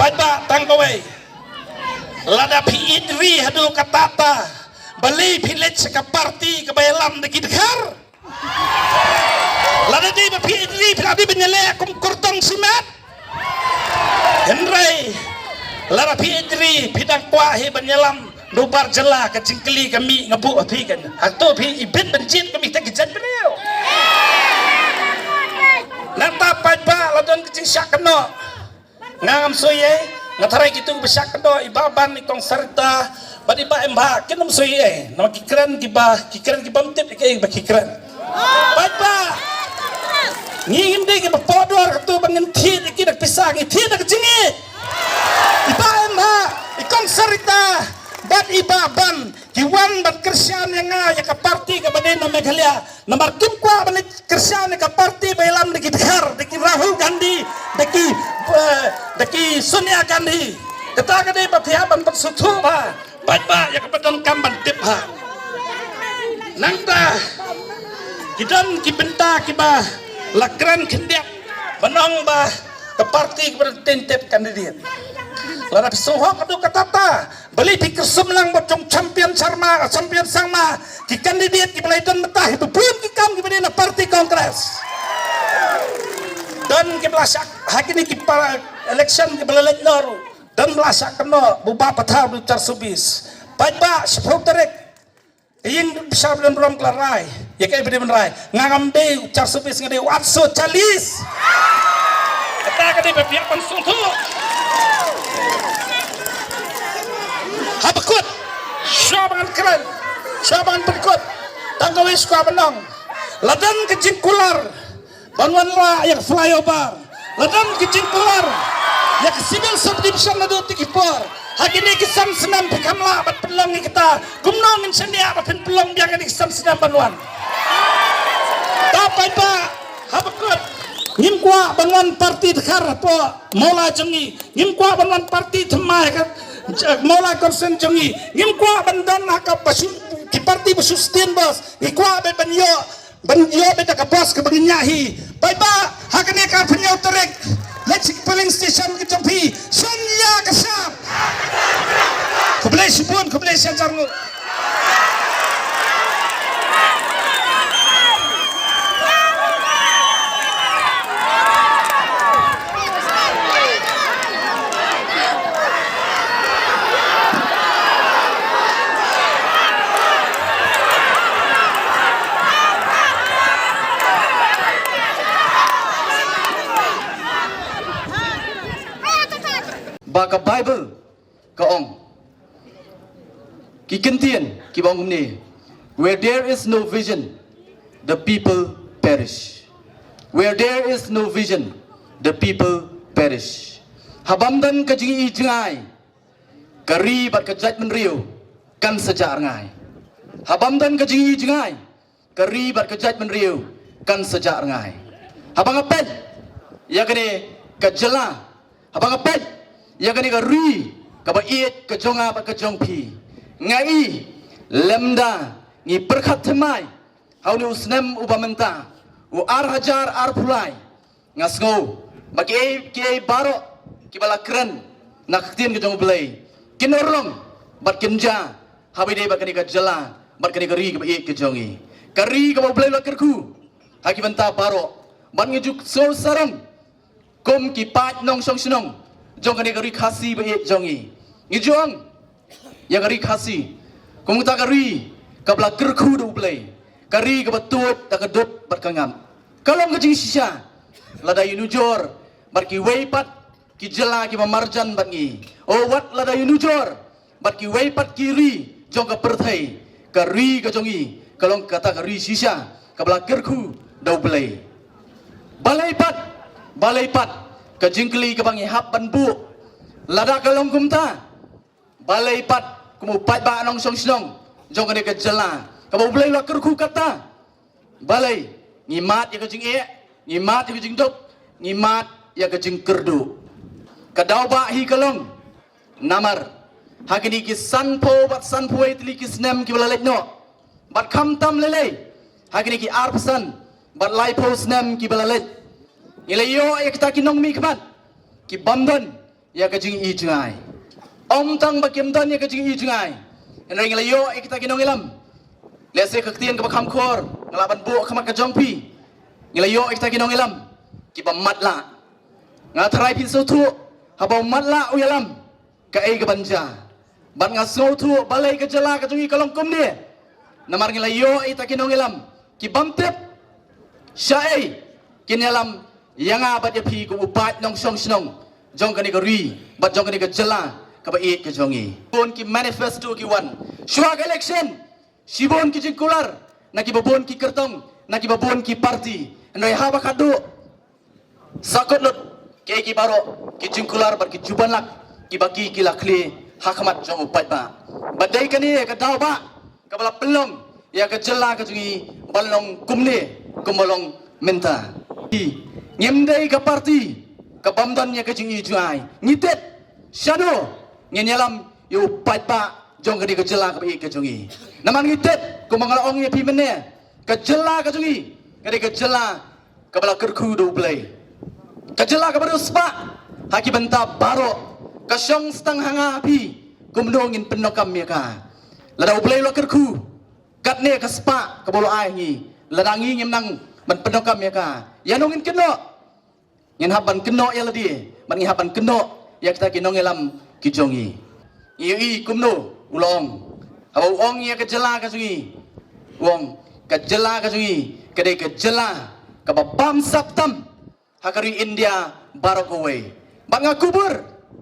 pada tangkowe lada pi idri hadu katata beli village ke parti ke bayalam de kidhar lada di pi idri piladi benyele kum kurtong simat henrai lada pi idri pidang kuahi benyelam dubar jela ke cingkeli kami ngebuk api kan hatu pi ibin bencit kami tak kejan beliau nanta pada ladon kecing syak kena ngam soye ngatarai gitu besyak kena ibaban ikong serta badi ba emba kenum soye nama kikran kiba mtip ke ba kikran pada ngin de ke podor tu bangenti de ki dak pisang ti dak jingi iba emba ikong serta bat ibaban kiwan bat kersian yang ya ke parti ke badan Meghalaya nomor kim kwa ban kersian ke parti belam de Khar de Rahul Gandhi de Sonia Gandhi kata kade bapia ban sutu ba ba ya ke badan kamban tip ha nangta kidan ki benta ki ba lakran kendiak menang ba ke parti kepada tentep kandidat. Lara sohok adu katata beli pikir sumlang bocong champion sama ki kandidat ki belaitan metah itu belum ki kam ki benda parti kongres. Dan ki belasak hakini ki para election ki belalek nor dan belasak kena buba patah bicar subis. Baik sepuluh tarik ingin bisa belum kelarai ya kayak benda benerai ngangam deh bicar subis ngade watso calis. Kata kade pihak langsung tu. Habakut, syabangan keren, syabangan berikut, tanggawis kau menang, ladan kecing kular, bangunlah yang flyover, ladan kecing kular, yang civil subdivision nado tikipor, hari ini kisam senam pikamlah, bat pelong kita, kumno mencendia, bat pelong biarkan kisam senam bangunan. Tapi pak, habakut. Ngimkwa bangunan parti dekar po mola jengi ngimkwa bangunan parti temai kan mola konsen jengi ngimkwa bandan haka basu ki parti basustin bos ngikwa be banyo be kapos ke baginyahi bai ba hakane ka penyo terek lechik polling station ke jampi sonya kasap keblai syajarmu. Baka Bible kaong ki kentian ki bangum ni where there is no vision the people perish, where there is no vision the people perish. Habamdan ka jingi ijngai kari bat ka jat menriu kan sejak ngai. Habamdan ka jingi ijngai kari bat ka jat menriu kan sejak ngai. Habang apet ya kene ka jela habang apet ya kani ka ri ka ba iet ka jonga ba ka jong pi ngai lemda ngi perkhat themai hauni usnem ubamenta u ar hajar ar pulai ngasngo ba ki baro ki bala kren nak tien ka jong belai kinorlong bat kinja habide ba kani ka jela bat kani ka ri ka ba iet ka jongi ka ri ka ba belai la kerku haki benta baro ban ngejuk so sarang kom ki pat nong song sinong jong kani kari khasi ba jongi ngijong ya kari khasi kumuta kari kabla kerku do play kari ka batut ta kadut bat kangam kalong ka jing sisa lada yunujor bat ki weipat ki jela ki mamarjan bat ngi o wat lada yunujor bat ki weipat kiri jong ka perthai kari ka jongi kalong kata kari sisa kabla kerku do play balai pat ka jingkli ka bangi hap ban bu lada kalong kumta balai pat kumu pat ba anong song sinong jong kane ka jela ka bo blai la kerku kata balai ngimat ya ka jing ngimat ya ka jing dok ngimat ya ka jing kerdu ka daw ba hi kalong namar hakini ki sanpo bat sanpo itli ki snem ki balalek no bat kham tam lele hakini ki arpsan bat lai po snem ki balalek ilayo ya kita kinong mi kaman ki bamdan ya ka jing ijngai om tang ba kimdan ya ka jing ijngai enreng ilayo ya kita kinong ilam lese ka ktien ka bakham khor ngalaban bu khamat ka jongpi ilayo ya kita kinong ilam ki bamatla ngatrai pin so thu habau matla uyalam ka ei ka banja ban nga so thu balai ka jala ka jungi kalong kum ni namar ilayo ya kita kinong ilam ki bamtep syai kinalam yang abad ya pi ku upat nong song snong jong kani ka ri bat jong kani ka jela ka ba it ka jongi bon ki manifesto ki wan swag election sibon ki jingkular na ki babon ki kertong na ki babon ki parti ndoi haba kadu sakot lut ke ki baro ki jingkular bat ki jubanlak ki baki ki lakli hakamat jong upat ba badai kani ka daw ba ka bala pelong ya ka jela ka jongi balong kumne kumbalong menta nyemdai ka parti ka bamdan nya ka jing ijai ngitet shano nyenyalam yo patpa jong ka di ka jela ka bi ka jongi naman ngitet ko mangala ong ye pi mene ka jela ka jongi ka di ka jela ka bala kerku do blai Kajela ka baru spa haki benta baro kasyong stang hanga api kumdongin penokam ya ka lada uplay lo kerku kat ne ka spa ka bolo ai ngi lada ngi ngem nang ban penokam ya ka yanongin keno ngin haban keno ya ladi ban ngi haban keno ya kita kinong elam kijongi i kumno ulong habu ong ya kajela ka sungi wong kajela ka sungi kadai kajela ka babam saptam hakari India barokaway bang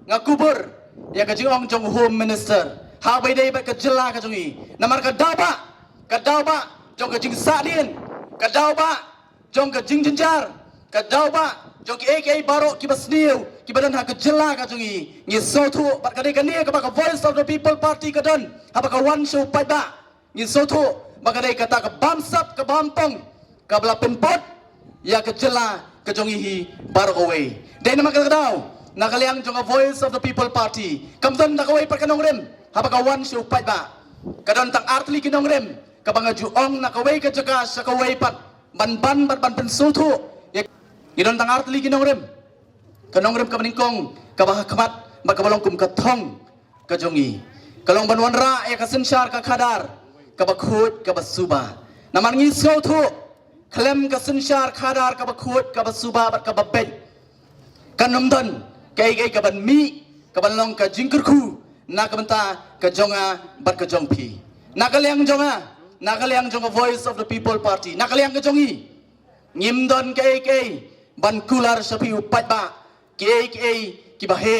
ngakubur ya kajing ong jong home minister ha bai dai ba kajela ka sungi namar ka dawba jong kajing sadin ka dawba jong kajing jenjar ka dawba jong ki AK barok ki basniu ki badan ha kajela ka sungi ngi sotu bat kadai kani ka ba voice of the people party ka don ha ba ka one show pai ba ngi sotu ba kadai kata ka bamsap ka bampong ka bla penpot ya kajela kajongihi barokaway dai nama ka daw nakaliang jong a voice of the people party kamdon nakaway par kanong rem habaka one show pai ba kadon tang artli kinong rem kabanga juong nakaway ka jaka sa kaway pat ban pensutu gidon tang artli kinong rem kamaningkong kabaha kamat makabalong kum katong kajongi kalong banwan ra ya kasensyar ka kadar kabakhut kabasuba naman ngi sotu klem kasensyar kadar kabakhut kabasuba bat kababet kanomdon kai kaban mi kaban long ka jingkerku na kabanta ka jonga bat ka jongpi nakaliang jonga voice of the people party nakaliang ka jongi ngimdon kai ban kular sapi upat ba kai ki bahe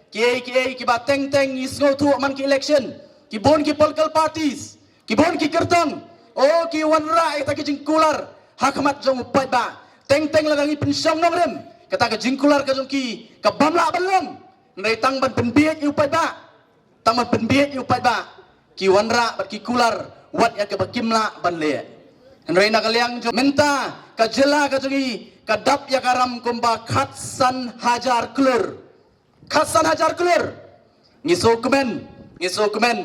kai ki ba teng isgo tu man ki election ki bon ki political parties ki bon ki kertong oh ki wanra ita ki jingkular hakmat jong upat ba teng lagangi pensyong nong rem kata ka jingkular ka jongki ka bamla balong nai tang ban penbiet upat ba tang ban penbiet upat ba ki wanra bat ki kular wat ya ka bakimla ban le nai nakaliang jong menta ka jela ka jongi ka dap ya karam kumba khatsan hajar klur ngiso kemen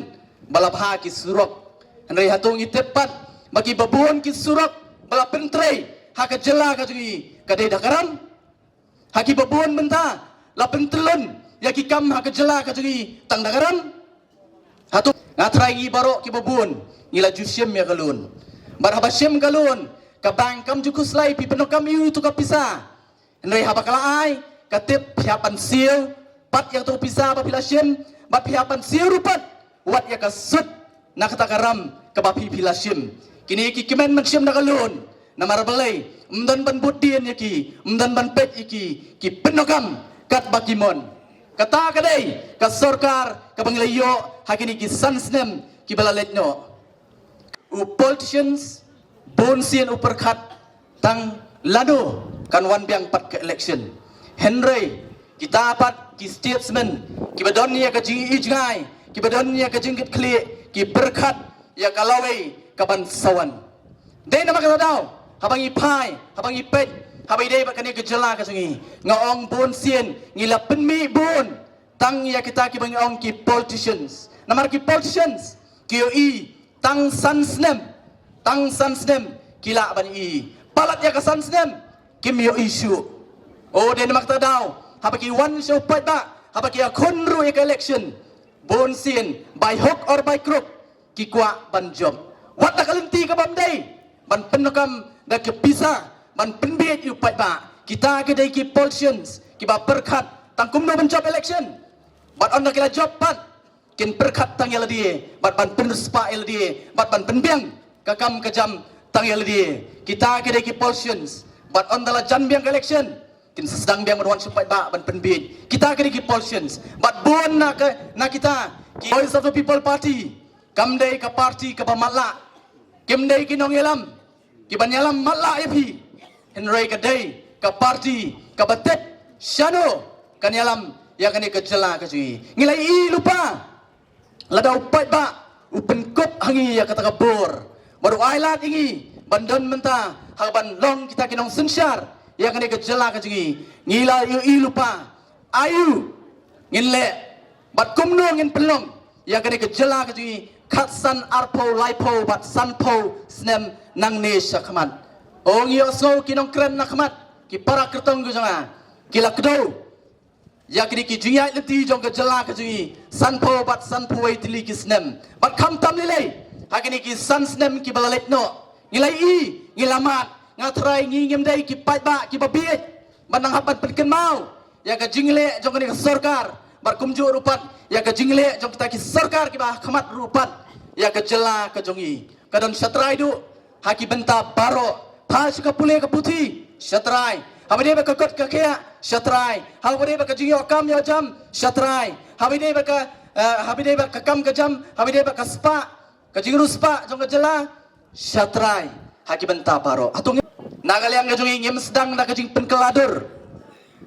balabha ki surok nai hatung itepat bagi babon ki surok bala pentrei ha ka jela ka jongi ka dei dakaram haki babon benta la pentelon ya ki kam ha kejela ka jongi tang dagaram hatu ngatrai gi baro ki babon ngila jusyem ya galun bar habasyem galun ka bangkam jukuslai pi penokam yu tu ka pisa nrei habakala ai ka tip piapan siu pat yang tu pisa ba pilasyem ba piapan siu rupat wat ya ka sut na kata karam ka ba pilasyem kini ki kemen mensyem na galun namar balai mdan ban budien yaki mdan ban pet iki ki penokam kat bakimon kata kadai ka sarkar ka banglayo hakini ki sansnem ki balaletno u politicians bonsian uperkhat tang lado kan wan biang pat ke election henry kita pat ki statesman ki badonia ka jingi ijngai ki badonia ka jingit kli ki berkhat ya kalawai ka ban sawan dei nama kata daw habang ipai habang ipet habai dei bakani kejela ka sungi ngaong bon sien ngila penmi bon tang ya kita ki bang ong ki politicians namar ki politicians ki i tang sansnem kila ban i palat ya ka sansnem kim yo issue oh den mak ta daw habaki one show pat ba habaki akhonru ya election bon sien by hook or by crook ki kwa ban job wat ta kalinti ka bamdai ban penokam da ke pisa ban penbiet yu pat ba kita ke dai ki politicians ki ba perkhat tangkum no ban job election bat on da kila job pat kin perkhat tang yala die bat ban penuspa yala die bat ban penbiang kakam kejam tang yala die kita ke dai ki politicians bat on da la jan biang election kin sedang biang ban supat ba ban penbiet kita ke dai ki politicians bat bon na kita ki voice of the people party kam dai ka party ka ba matla kim dai ki nong yelam ki banyalam matla yapi henry kadai ka party ka batet shano kanyalam ya kani kejela ka sui ngilai i lupa lada upat ba upen kop hangi ya kata kabur baru ailat ingi bandon menta haban long kita kinong sensyar ya kani kejela ka sui ngila i lupa ayu nginle bat kumno ngin pelong ya kani kejela ka sui khatsan arpo laipo bat sanpo snem nang ne syakmat ong yo so kinong kren nakmat ki para kertong gu janga kila kedo ya kini ki jingya leti jong ke jela ke jui sanpo bat sanpo wai tili ki snem bat kam tam lilei hakini ki san snem ki balalet no ngilai ngilamat ngatrai ngingem dai ki pai ba ki babiet manang hapat perken mau ya ke jingle jong ke sarkar bat kumju rupat ya ke jingle jong kita ki sarkar ki ba khamat rupat ya ke jela ke jongi kadon satrai du haki benta baro pa suka pule ke puti satrai habide ba kakot ka kya satrai habide ba ka jingo kam yo jam satrai habide ba ka kam ka jam habide ba ka spa ka jingru spa jong ka jela satrai haki benta baro atung nagaliang ka jongi ngem sedang da ka jing penkeladur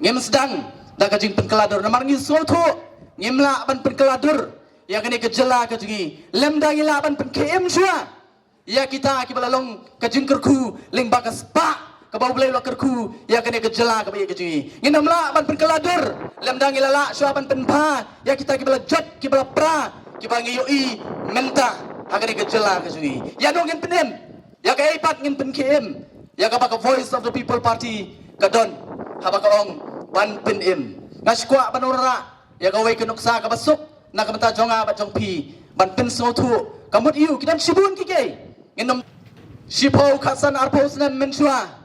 ngem sedang da ka jing penkeladur namar ngi soto ngem la ban penkeladur ya kene ka jela ka jingi lem da ngi la ban penkem shua ya kita ki balalong ka jing kerku ling ba ka spa ka bau belai lakerku ya kene ke jela ka bayi ke jui nginam la ban penkeladur lem dang ilala sua ban penpa ya kita ki bala jot ki bala pra ki bangi yoi menta ha kene ke jela ke jui ya dong ngin penem ya ka ipat ngin penkem ya ka baka voice of the people party ka don ha baka ong ban penem ngaskwa ban ora ya ka wei kenuksa ka basuk na ka mata jonga ba jong pi ban pen sotu kamut iu kidan sibun ki ke nginom sipo khasan arpos nem mensua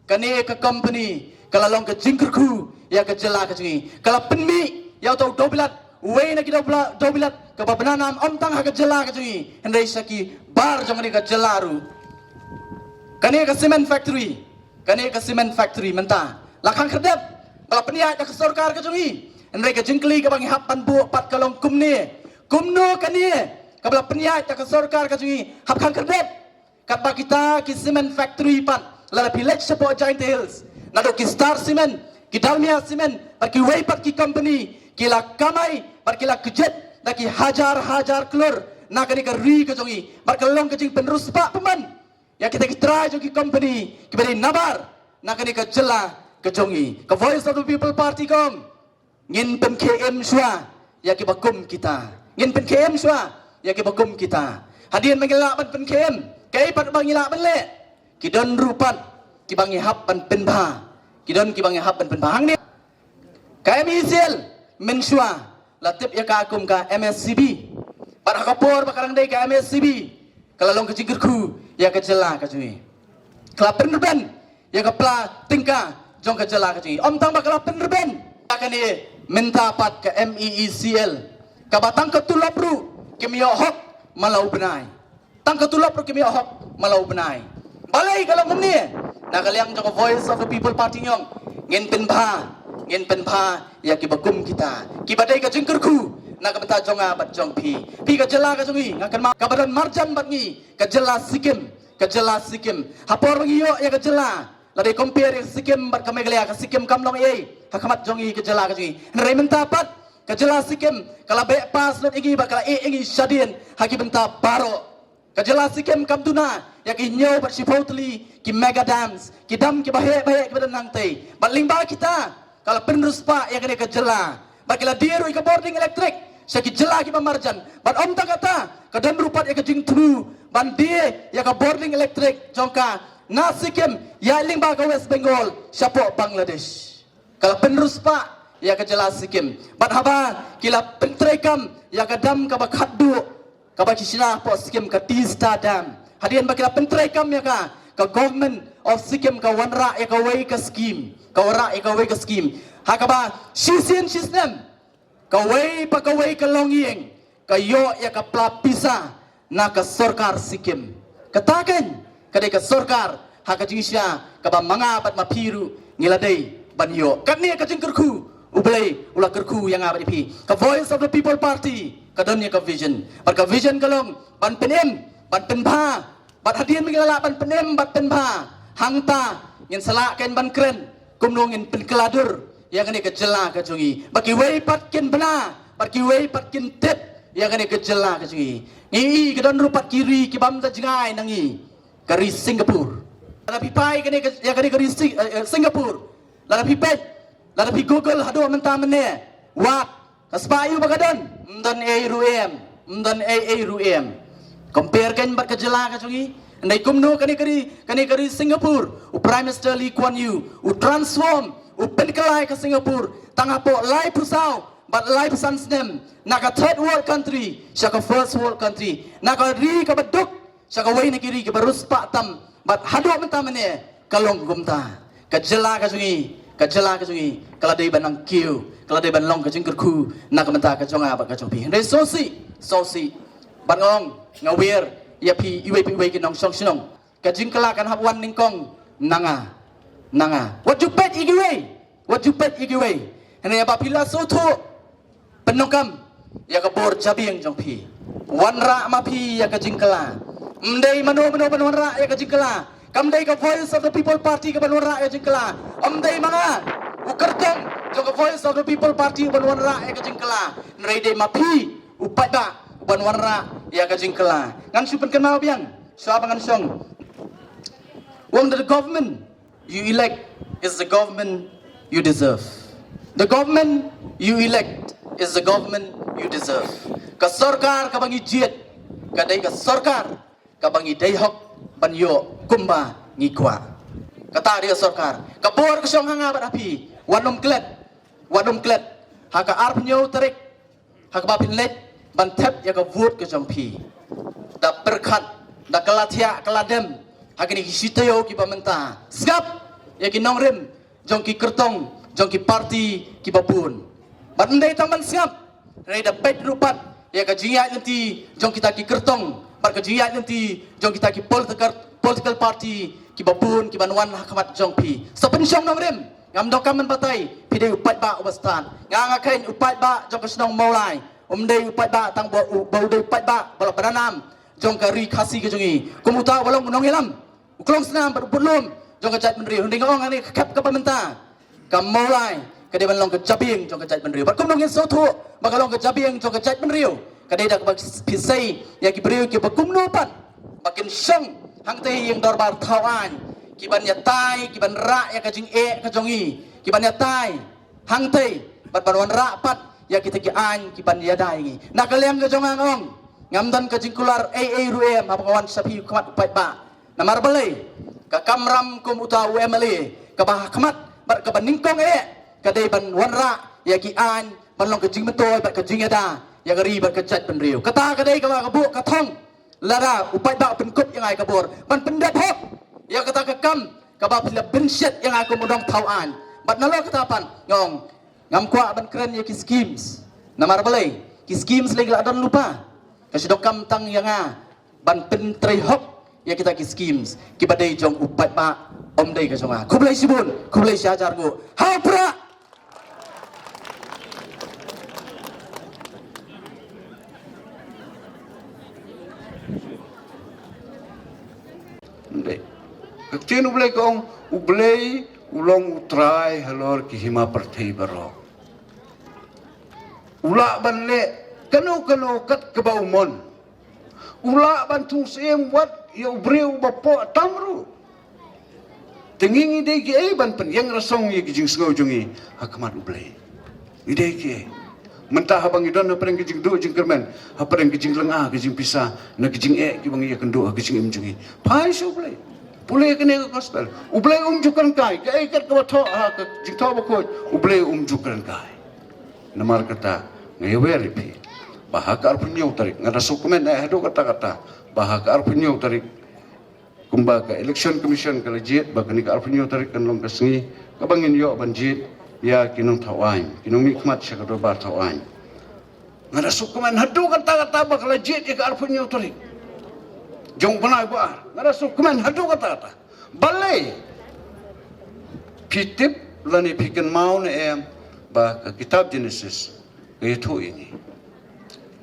kane ke company kalalong ke jingkerku ya ke jela ke jingi kala penmi ya tau dobilat we na kita dobilat ke babenanam omtang ha ke jela ke jingi hendai saki bar jong ni ke jelaru kane ke cement factory menta lakang kedep kala penia ke sarkar ke jingi hendai ke jingkli ke bangi hapan bu pat kalong kumno kane kabla penia ke sarkar ke jingi hap khang kedep kat kita ki cement factory pat lala pilek sepo Giant Hills nado ki Star Cement ki Dalmia Cement par ki wei pat ki company ki la kamai par ki la kejet da ki hajar klur na kani ka ri ka jongi par ka long ka jing penerus pa peman ya kita ki try jongi company ki beri nabar na kani ka jela ka jongi ka voice of the people party kom ngin pen KM swa ya ki bakum kita ngin pen KM swa ya ki bakum kita hadian mangila ban pen KM kai pat bangila ban le kidon rupat kibangi hapan penba kidon kibangi hapan penba hang ni KMICL mensua latip ya ka akum ka MSCB para kapor bakarang dai ka MSCB kalalong ke jingkerku ya ke jela ka jui kala penrben ya ka pla tingka jong ka jela ka jui om tang bakala penrben akani minta pat ke MEECL ka batang ke tulapru kimio hok malau benai tang ke tulapru kimio hok malau benai balai kalau ngomni na kaliang jong voice of the people party nyong ngin penpa ya ki bakum kita ki badai ka jingkerku na ka beta jonga bat jong pi ka jela ka jongi ngakan ma ka badan marjan bat ngi ka jela sikim hapor ngi yo ya ka jela lade compare sikim bat ka megalia ka sikim kam long ei hakamat jongi ka jela ka jongi rei menta pat ka jela sikim kala be pas lot igi ba kala e igi shadien haki benta baro ka jela sikim kam tuna ya ki nyo bat sipotli ki mega dams ki dam ki bahe ki badan nangtai bat lingba kita kala penerus pa ya kene ka jela bat kala diru ka boarding electric saki jela ki marjan bat om ta kata ka dan rupat ya ka jing tru ban die ya ka boarding electric jongka nasikim ya lingba ka West Bengal siapo Bangladesh kala penerus pa ya ka jela sikim bat haba kila pentrekam ya ka dam ka bakhaddu ka bakisina po sikim ka Tista dam hadian bakila pentrekam ya ka government of Sikkim ka wanra ya ka wei ka scheme ka wara ya ka wei ka scheme hakaba shisien shisnem ka wei ka longieng ka yo ya ka plapisa na ka sarkar Sikkim katakan kadai ka sarkar haka jingisya ka ba mga bat mapiru ngiladai banyo katni ka jingkerku ublay ula kerku yang abadi pi ka voice of the people party ka dunia ka vision ka vision kalong ban penem ban penba bat hadian mengilala ban penem bat penba hangta ngin salaken ban kren kumno ngin penkeladur ya kene ke jela ka jungi baki wei patkin bena baki wei patkin tet ya kene ke jela ka jungi ngi ke don rupat kiri ki bam ta jingai nangi kari Singapura la pipai kene ya kene kari Singapura la pipet la pi Google hado menta mene wat kaspayu bagadon mdan e ruem compare kan bat ke jela ka jungi ndai kumno kani kari Singapore u Prime Minister Lee Kuan Yew u transform upen kelai ke Singapura, tangah po lai pusau, but lai pesan senem, naka third world country, syaka first world country, naka ri ke beduk, syaka wai negeri ke berus pak tam, but hadok mentah mene, kalong gumta, kejela ke sungi, kalau dari banang kiu, kalau dari banang ke jengkerku, naka mentah ke jonga bat ke jongpi, dari sosi, bangong, ngawir, ya pi iwe ke nong song sinong, ke jengkela kan hapuan ningkong, nanga, what you bet igiwe, hanya apabila soto, penokam, ya ke bor jabi yang jongpi, wanra mapi ya ke jengkela, mendai mano wanra ya ke jengkela, kamdai ke Voice of the People Party ke wanra ya jengkela, amdai mana, ukertong, jong ke Voice of the People Party ke wanra ya ke jengkela, nreide mapi, upada, wanra ya ke jengkela, ngan supen kenal biang, siapa ngan song, wong the government you elect is the government you deserve. The government you elect is the government you deserve. Ka sarkar ka bangi jiet, ka dai ka sarkar ka bangi dai hok banyo kumba ngikwa. Kata dia sarkar, ka bor ka syong hanga bat api, wanom klet, ha ka arp nyo tarik, ha ka bapin let, ban tep ya ka vote ka syong pi. Da berkat, da kalatia kaladem, hakini kisitayo ki pamenta skap ya ki nongrem jong ki kertong jong ki parti ki babun bandai taman skap rei da pet rupat ya ka jia nanti jong kita ki kertong bar ka jia nanti jong kita ki political party ki babun ki banwan hakamat jong pi sapen syong nongrem ngam dokam men batai pide upat ba ubastan nga kain upat ba jong ka snong maulai dei upat ba tang bau dei upat ba balap badanam jong ka ri khasi ke jongi kumuta walong nong elam uklong senam berbulum jong kejat menri hunding ong ani kap ke pemerintah kam mulai ke depan long kejabing jong kejat menri bat kumnong yang sotu bakalong kejabing jong kejat menri ke dak pisai ya ki beriu ki bakumno pan bakin syang hang teh yang dorbar thawan ki ban ya tai ki ban ra ya ka jing e ka jongi ki ban ya tai hang teh bat ban ra pat ya kita ki an ki ban ya dai nak kalian ke jong angong ngamdan ke jingkular ruem apa kawan sapi kumat upai ba namar balai ka kamram kum uta UMLA ka bah kamat bar ka baningkong ka dei ban wanra ya ki an ban long ka jing metoy ba ka jing ada ya gari bar ka chat ban riu kata ka dei ka ba ka bu ka thong lara upai ba pen kup yang ai ka bor ban pendat hok ya kata ka kam ka ba pila benset yang aku mudong tauan bat nalo kata pan ngong ngam kwa ban keren ya ki schemes namar balai ki schemes lagi la don lupa kasi dokam tang yang ban pen trei hok ya kita ki schemes ki badai jong upat ba om dei ka jonga kublai sibun kublai syajar go hapra Ndai kecil ublai kong ublai ulong utrai halor ki hima partai baro ula banle kanu kat kebaumon ula bantung sem wat ya ubreu bapo tamru tengingi dei ki ban pen yang rasong ye ki jing sngau jungi hakmat ublai idei ki mentah habang idon apa yang ki jing do jing kermen apa yang ki jing lenga ki jing pisah na ki jing ki bang ye kendo ki jing jungi pai su ublai pulai kene gospel ublai jukan kai ke kat ka tho ha ka jing tho ba ko ublai jukan kai namar kata ngewer pi bahakar punyau tarik ngada sukumen hado kata-kata bahakar punyau tarik kumba ka election commission ka legit bakani ka punyau tarik kan long kasngi ka bangin yo banjit ya kinong tawain kinong mikmat sa kadobar tawain ngada sukumen hado kata-kata bak legit ya ka punyau tarik jong panai ba ngada sukumen hado kata-kata balai pitip lani pikan mau ne ba ka kitab Genesis itu ini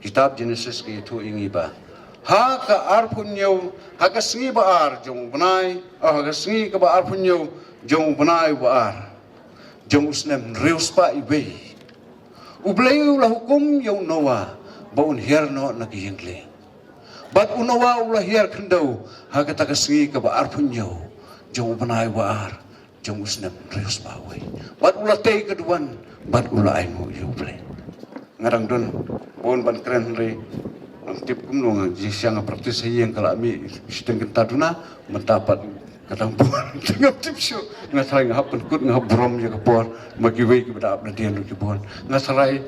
kitab Genesis ke itu ingi ba ha ka arpunyo ha ka sngi ba ar jong banai ha ka sngi ka ba arpunyo jong banai ba ar jong usnem reus pa ibe ublei la hukum yo noa ba un herno na ki hingle bat unawa ula her kendo ha ka ta ka sngi ka ba arpunyo jong banai ba ar jong usnem reus pa we bat ula te keduan bat ula ai mo yo ublei ngarang don bon ban keren re ang tip kumno nga siang praktis yang kalau ami sidang taduna mendapat kadang buan tengah tipsu ngasarai ngahap penkut ngahap buram ya kapor magiwei ki bada abna dian ki buan ngasarai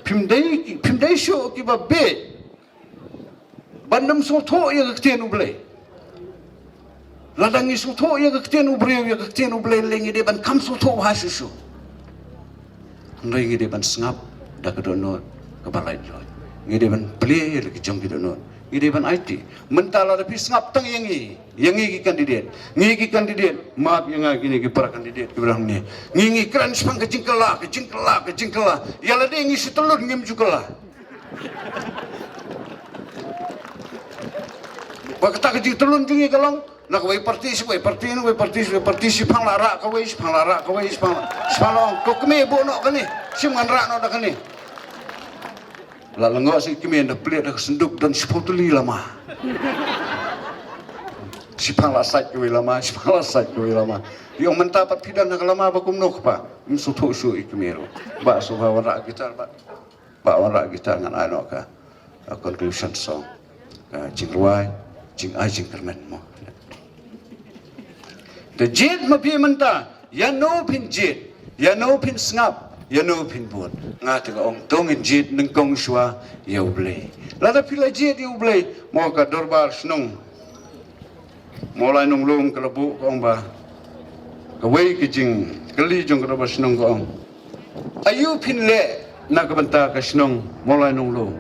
pimdai show ki ba be bandam so tho ya ktien uble ladangi so tho ya ktien uble lengi de ban kam so tho ha su ngi de ban sngap da kedono kebalai lo ngi de ban play lagi jong kedono ngi de ban IT mentala da pi sngap tang yangi ki kandidat maaf yang gini ki para kandidat ki berang ni ngi kran spang ke jingkala ya la de ngi sutulun ngim jukala bakta ke jitulun jungi kalong nak wei partisi panglara ka wei spang ko keme bo no kani siman ra no da kani la lengo si keme da plate da senduk dan sepotuli lama sipangla sait ke lama yang mentapat pidan nak lama bakum nok pa msutu su ikmero ba so wara gitar ba wara gitar ngan ano ka conclusion song jingruai jing ai jing kermen mo the jet ma pi menta ya no pin jet ya no pin snap ya no pin bot ngate ka ong tongin jet nang kong shwa ya uble la da pila jet ya uble mo ka dorbar snong mulai nung lum kelabu kong ba kawai kijing kali jong keraba snong kong ayu pin le nak benta ka snong mulai nung lum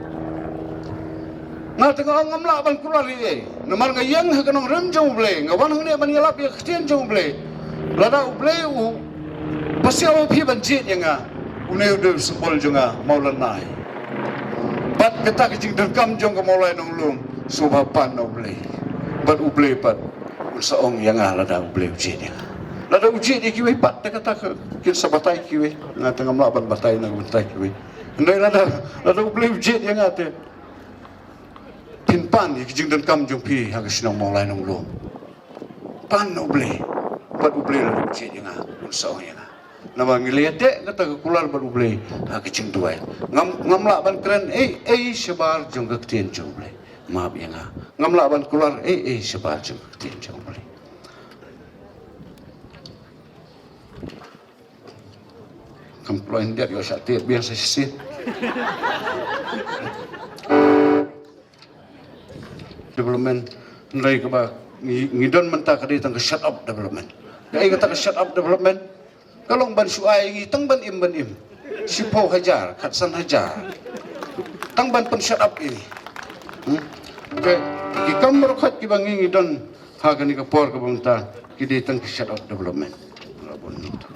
ngate ka ong ngamla ban kulari e nomar ngayang ha kanong rem jong ble ngawan hne ban yalap ya ktien jong ble lada uble u pasiaw pi ban jet yanga une de sebol jonga maulanai bat kata kijing derkam jong ka mulai nung lum sobapan uble bat uble pat saong yang lada uble uji dia lada uji dia kiwe pat dia kata kin sabatai kiwe ngata ngamla ban batai nang batai kiwe ndai lada uble uji dia ngate pinpan ki jing dan kam jong pi ha kisnong mo lai nong lo pan uble bat uble lada uji dia ngah saong yang nama ngilete kata kular bat uble ha kijing duai ngamla ban keren sebar jong ktien jong uble maaf ya ngamla ban kular sebar jong ktien jong uble Kemploin dia yo sakti biasa sih. Development nilai ke ba ngidon menta ka ditang ke shut up development. Dai kata ke shut up development. Kalong ban suai ngi tang ban im. Sipo hajar, katsan hajar. Tang ban pen shut up ini. Oke, ki kamro khat ki bangi ngidon ha gani ka por ka bangta ki ditang ke shut up development. Labon ni to.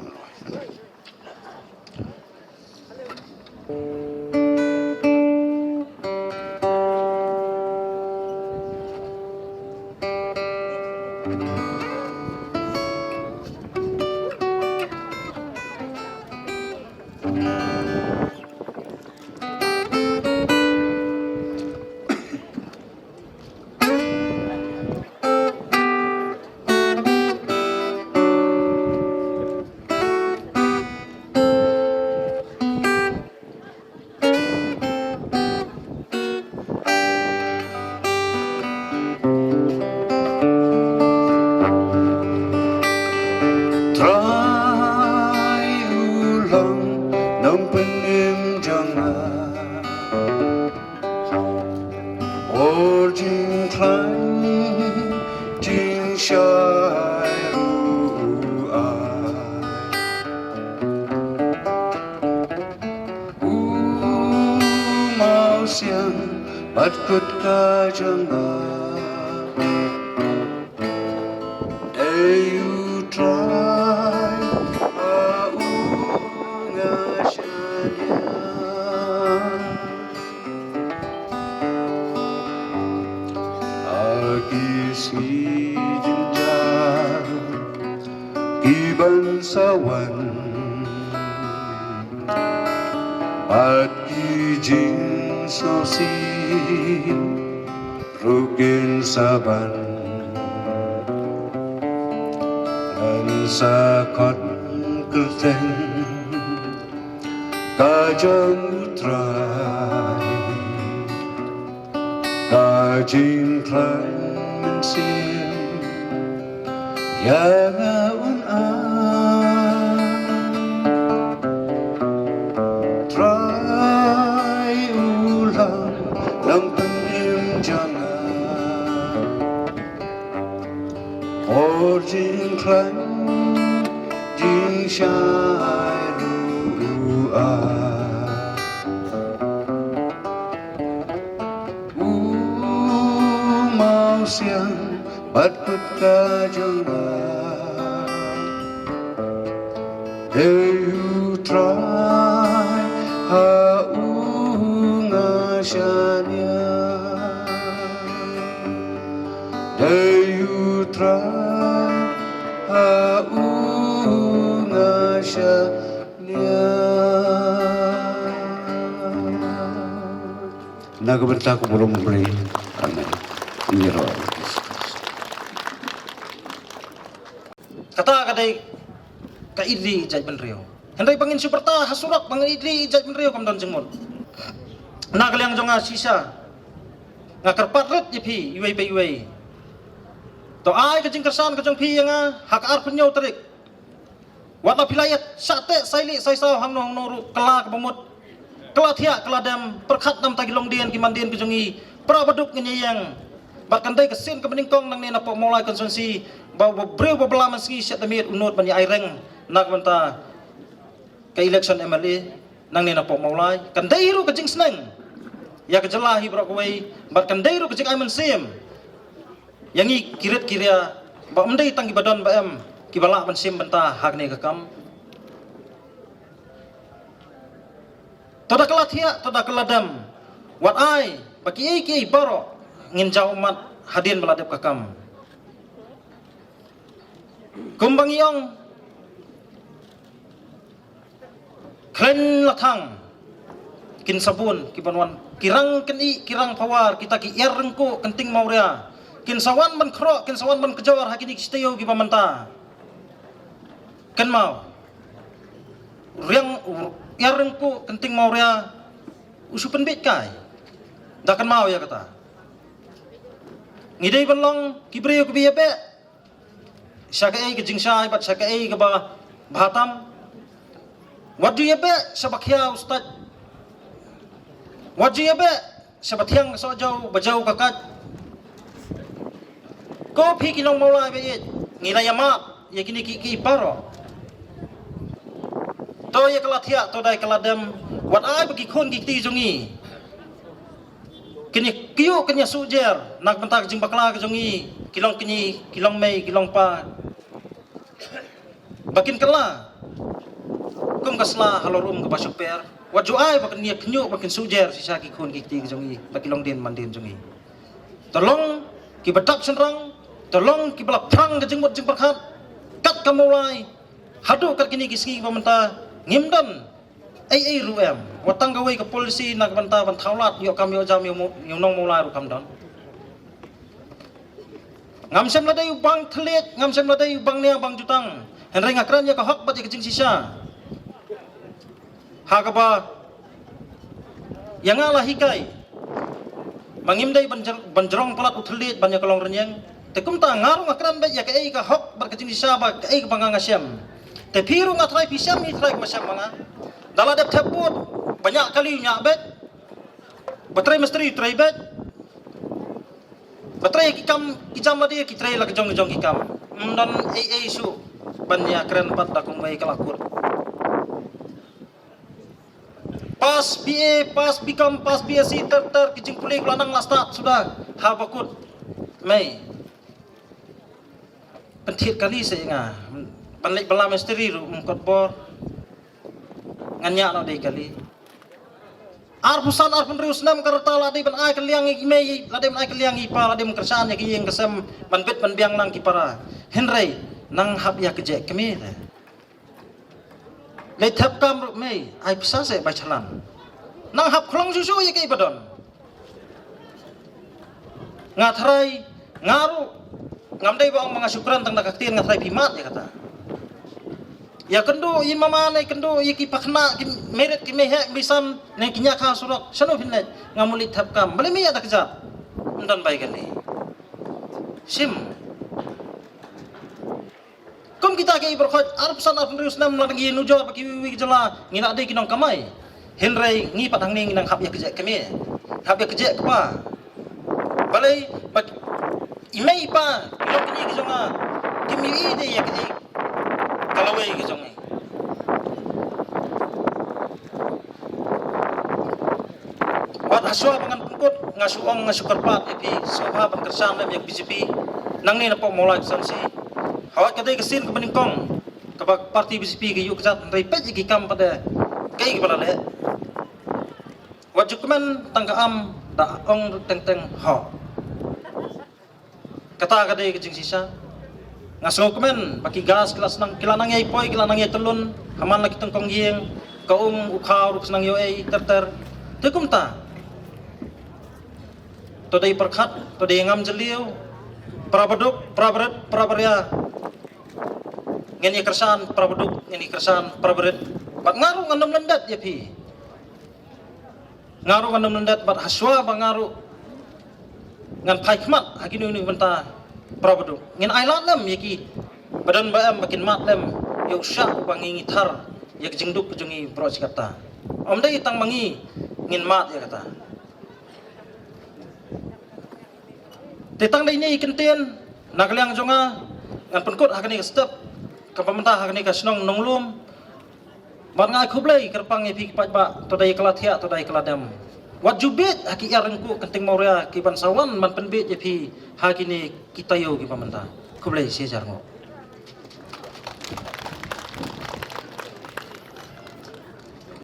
Bat kut ka janga you try aunga shanya agisi jinja iban sawan at kijing sosi rukin saban dan sakot kerteng kajang utrai kajing klain mensim Yang try ulang ng penimjangan O jing klan jing shai rua mau siang bat kut ka jangga Dare you try haungasanya Dare you try haungasanya Nagaberta ko belum beri Amen Menyerah Kata kadai ka idri jai benrio hendai pangin superta hasurak pangin idri jai benrio kam don jengmon na kaliang jonga sisa ngakar patret jepi yuai pe yuai to ai ka jingkersan ka jong pi yang hak ar penyo terik wat la pilayat sate saili saisau hangno hangno kala ka bamut kala thia kala dam perkhat nam tagilong dien ki mandien ki jongi prabaduk nyenyang bakandai kesin ke meningkong nang ni napok mulai konsumsi bawa breu babela meski syat demit unut bani aireng nak banta ke election MLA nang ni napok mulai kandai ru kejing seneng ya kejelahi bro koi bat kandai ru kejing aiman sim yangi kirit kiria ba mendai tanggi badon ba em kibala man sim banta hak ni kakam toda kelathia toda keladam wat ai baki ai ki baro ngin jauh mat hadin meladap kakam kumbang yong klen latang kin sabun kibanwan kirang keni kirang pawar kita ki rengku kenting mauria kin sawan ban kro kin sawan ban kejawar hakini kistayo ki pamanta ken mau riang rengku kenting mauria usupen bit kai dakan mau ya kata ngidai banlong kibriyo kubiya pe syakai ke jingsai bat syakai ke ba batam wadu ya be sabakhya ustad wadu ya be sabathyang so jau bajau kakat ko phi kinong maula be ngilai yama ya kini ki paro to ya kalathia to dai kaladam wat ai bagi khon ki ti jongi kini kiyo kenya sujer nak bentak jing bakla ke jongi kilong kini kilong mei kilong pa bakin kala kum kasla halorum ke basuper waju ai bakin nia kenyo bakin sujer sisa ki khon ki ti ke jongi bakilong den manden jongi tolong ki bedak senrang tolong ki bala prang ke jingmut jing berkat kat kamulai hadu kat kini kiski pamenta ngimdan ai ruem watang gawe ke polisi nak banta ban thaulat yo kam yo jam yo nong mulai ru kam don ngam sem ladai bang thlet ngam sem ladai bang nia bang jutang henreng akran ya ka hak bat ke jing sisa ha ka ba yang ala hikai mangimdai banjrong pelat uthlet ban ya kolong renyang te kum ta ngarung akran ba ya ka ai ka hak bat ke jing sisa ba ka ai ka bang ngasem te piru ngatrai pisam ni trai masam manga dalam dap teput banyak kali nyak bet batrai mestri trai bet batrai kikam kicam ladi kitrai la kejong kejong kikam dan su banyak keren pat dakung mai kalakut pas bikam pas BSc ter kijing kulik lanang lasta sudah habakut mai pentit kali saya ngah balik bela mestri ru mkot bor nganyak no dei kali ar pusan ar penrius nam karta ladi ban ai kaliang i mei ladi ban ai kaliang i pa ladi mkersan ya ki yang kesem ban bet ban biang nang kipara henrei nang hab ya keje kemi le thap kam ru mei ai pisa se ba chalan nang hab khlong susu ya ki badon ngathrai ngaru ngamdai ba mga syukran tang nakaktir ngathrai bimat ya kata ya kendo i mama nei kendo i ki pakhna ki meret ki mehek bisan nei kinya kha surat sanu pinne ngamuli thap kam bale mi ada kejap ndan bai kali sim Tekum kita ke berkhot arab san arab rius nam lagi nujo bagi wiwi jela ngina de kinong kamai. Henry ngi patang ning nang hab ya kejek kami. Hab ya kejek apa? Balai bak imei pa kinong kini kijonga. Kimi ide ya kejek. Kalau we kijonga. Bat aswa pangan pengkut ngasuong ngasukarpat epi soha ban kersan lem yak BJP nang ni napo mulai sansi hawat kadai kesin ke beningkong kabak parti BJP ke yuk zat rai pej ki kam pada kai ke balale wajukuman tangka am da ong teng teng ha kata kadai ke jing sisa ngasong kemen baki gas kelas nang kilanang yai poi kilanang yai telun haman lagi tengkong gieng kaum ukau rup senang yo ai ter tekum ta todai perkhat todai ngam jeliu prabaduk prabarya ngeni kersan prabaduk ngeni kersan prabarit bat ngaru ngandam lendat ya pi ngaru ngandam lendat bat haswa bangaru ngan paikmat haginu ni benta prabaduk ngin ailat lem yaki badan baam makin mat lem yo syak bangi thar yak jingduk jungi bro kata omdai tang mangi ngin mat ya kata Tetang dah ini kentien nak liang jonga ngan penkut hakani step ke pemerintah hakani ka senong nonglum bar ngai khublai kerpang epi pat ba todai kelathia todai keladam wat jubit haki arengku kenting moria ki ban sawan man penbit epi hakini kita yo ki pemerintah khublai sejarngo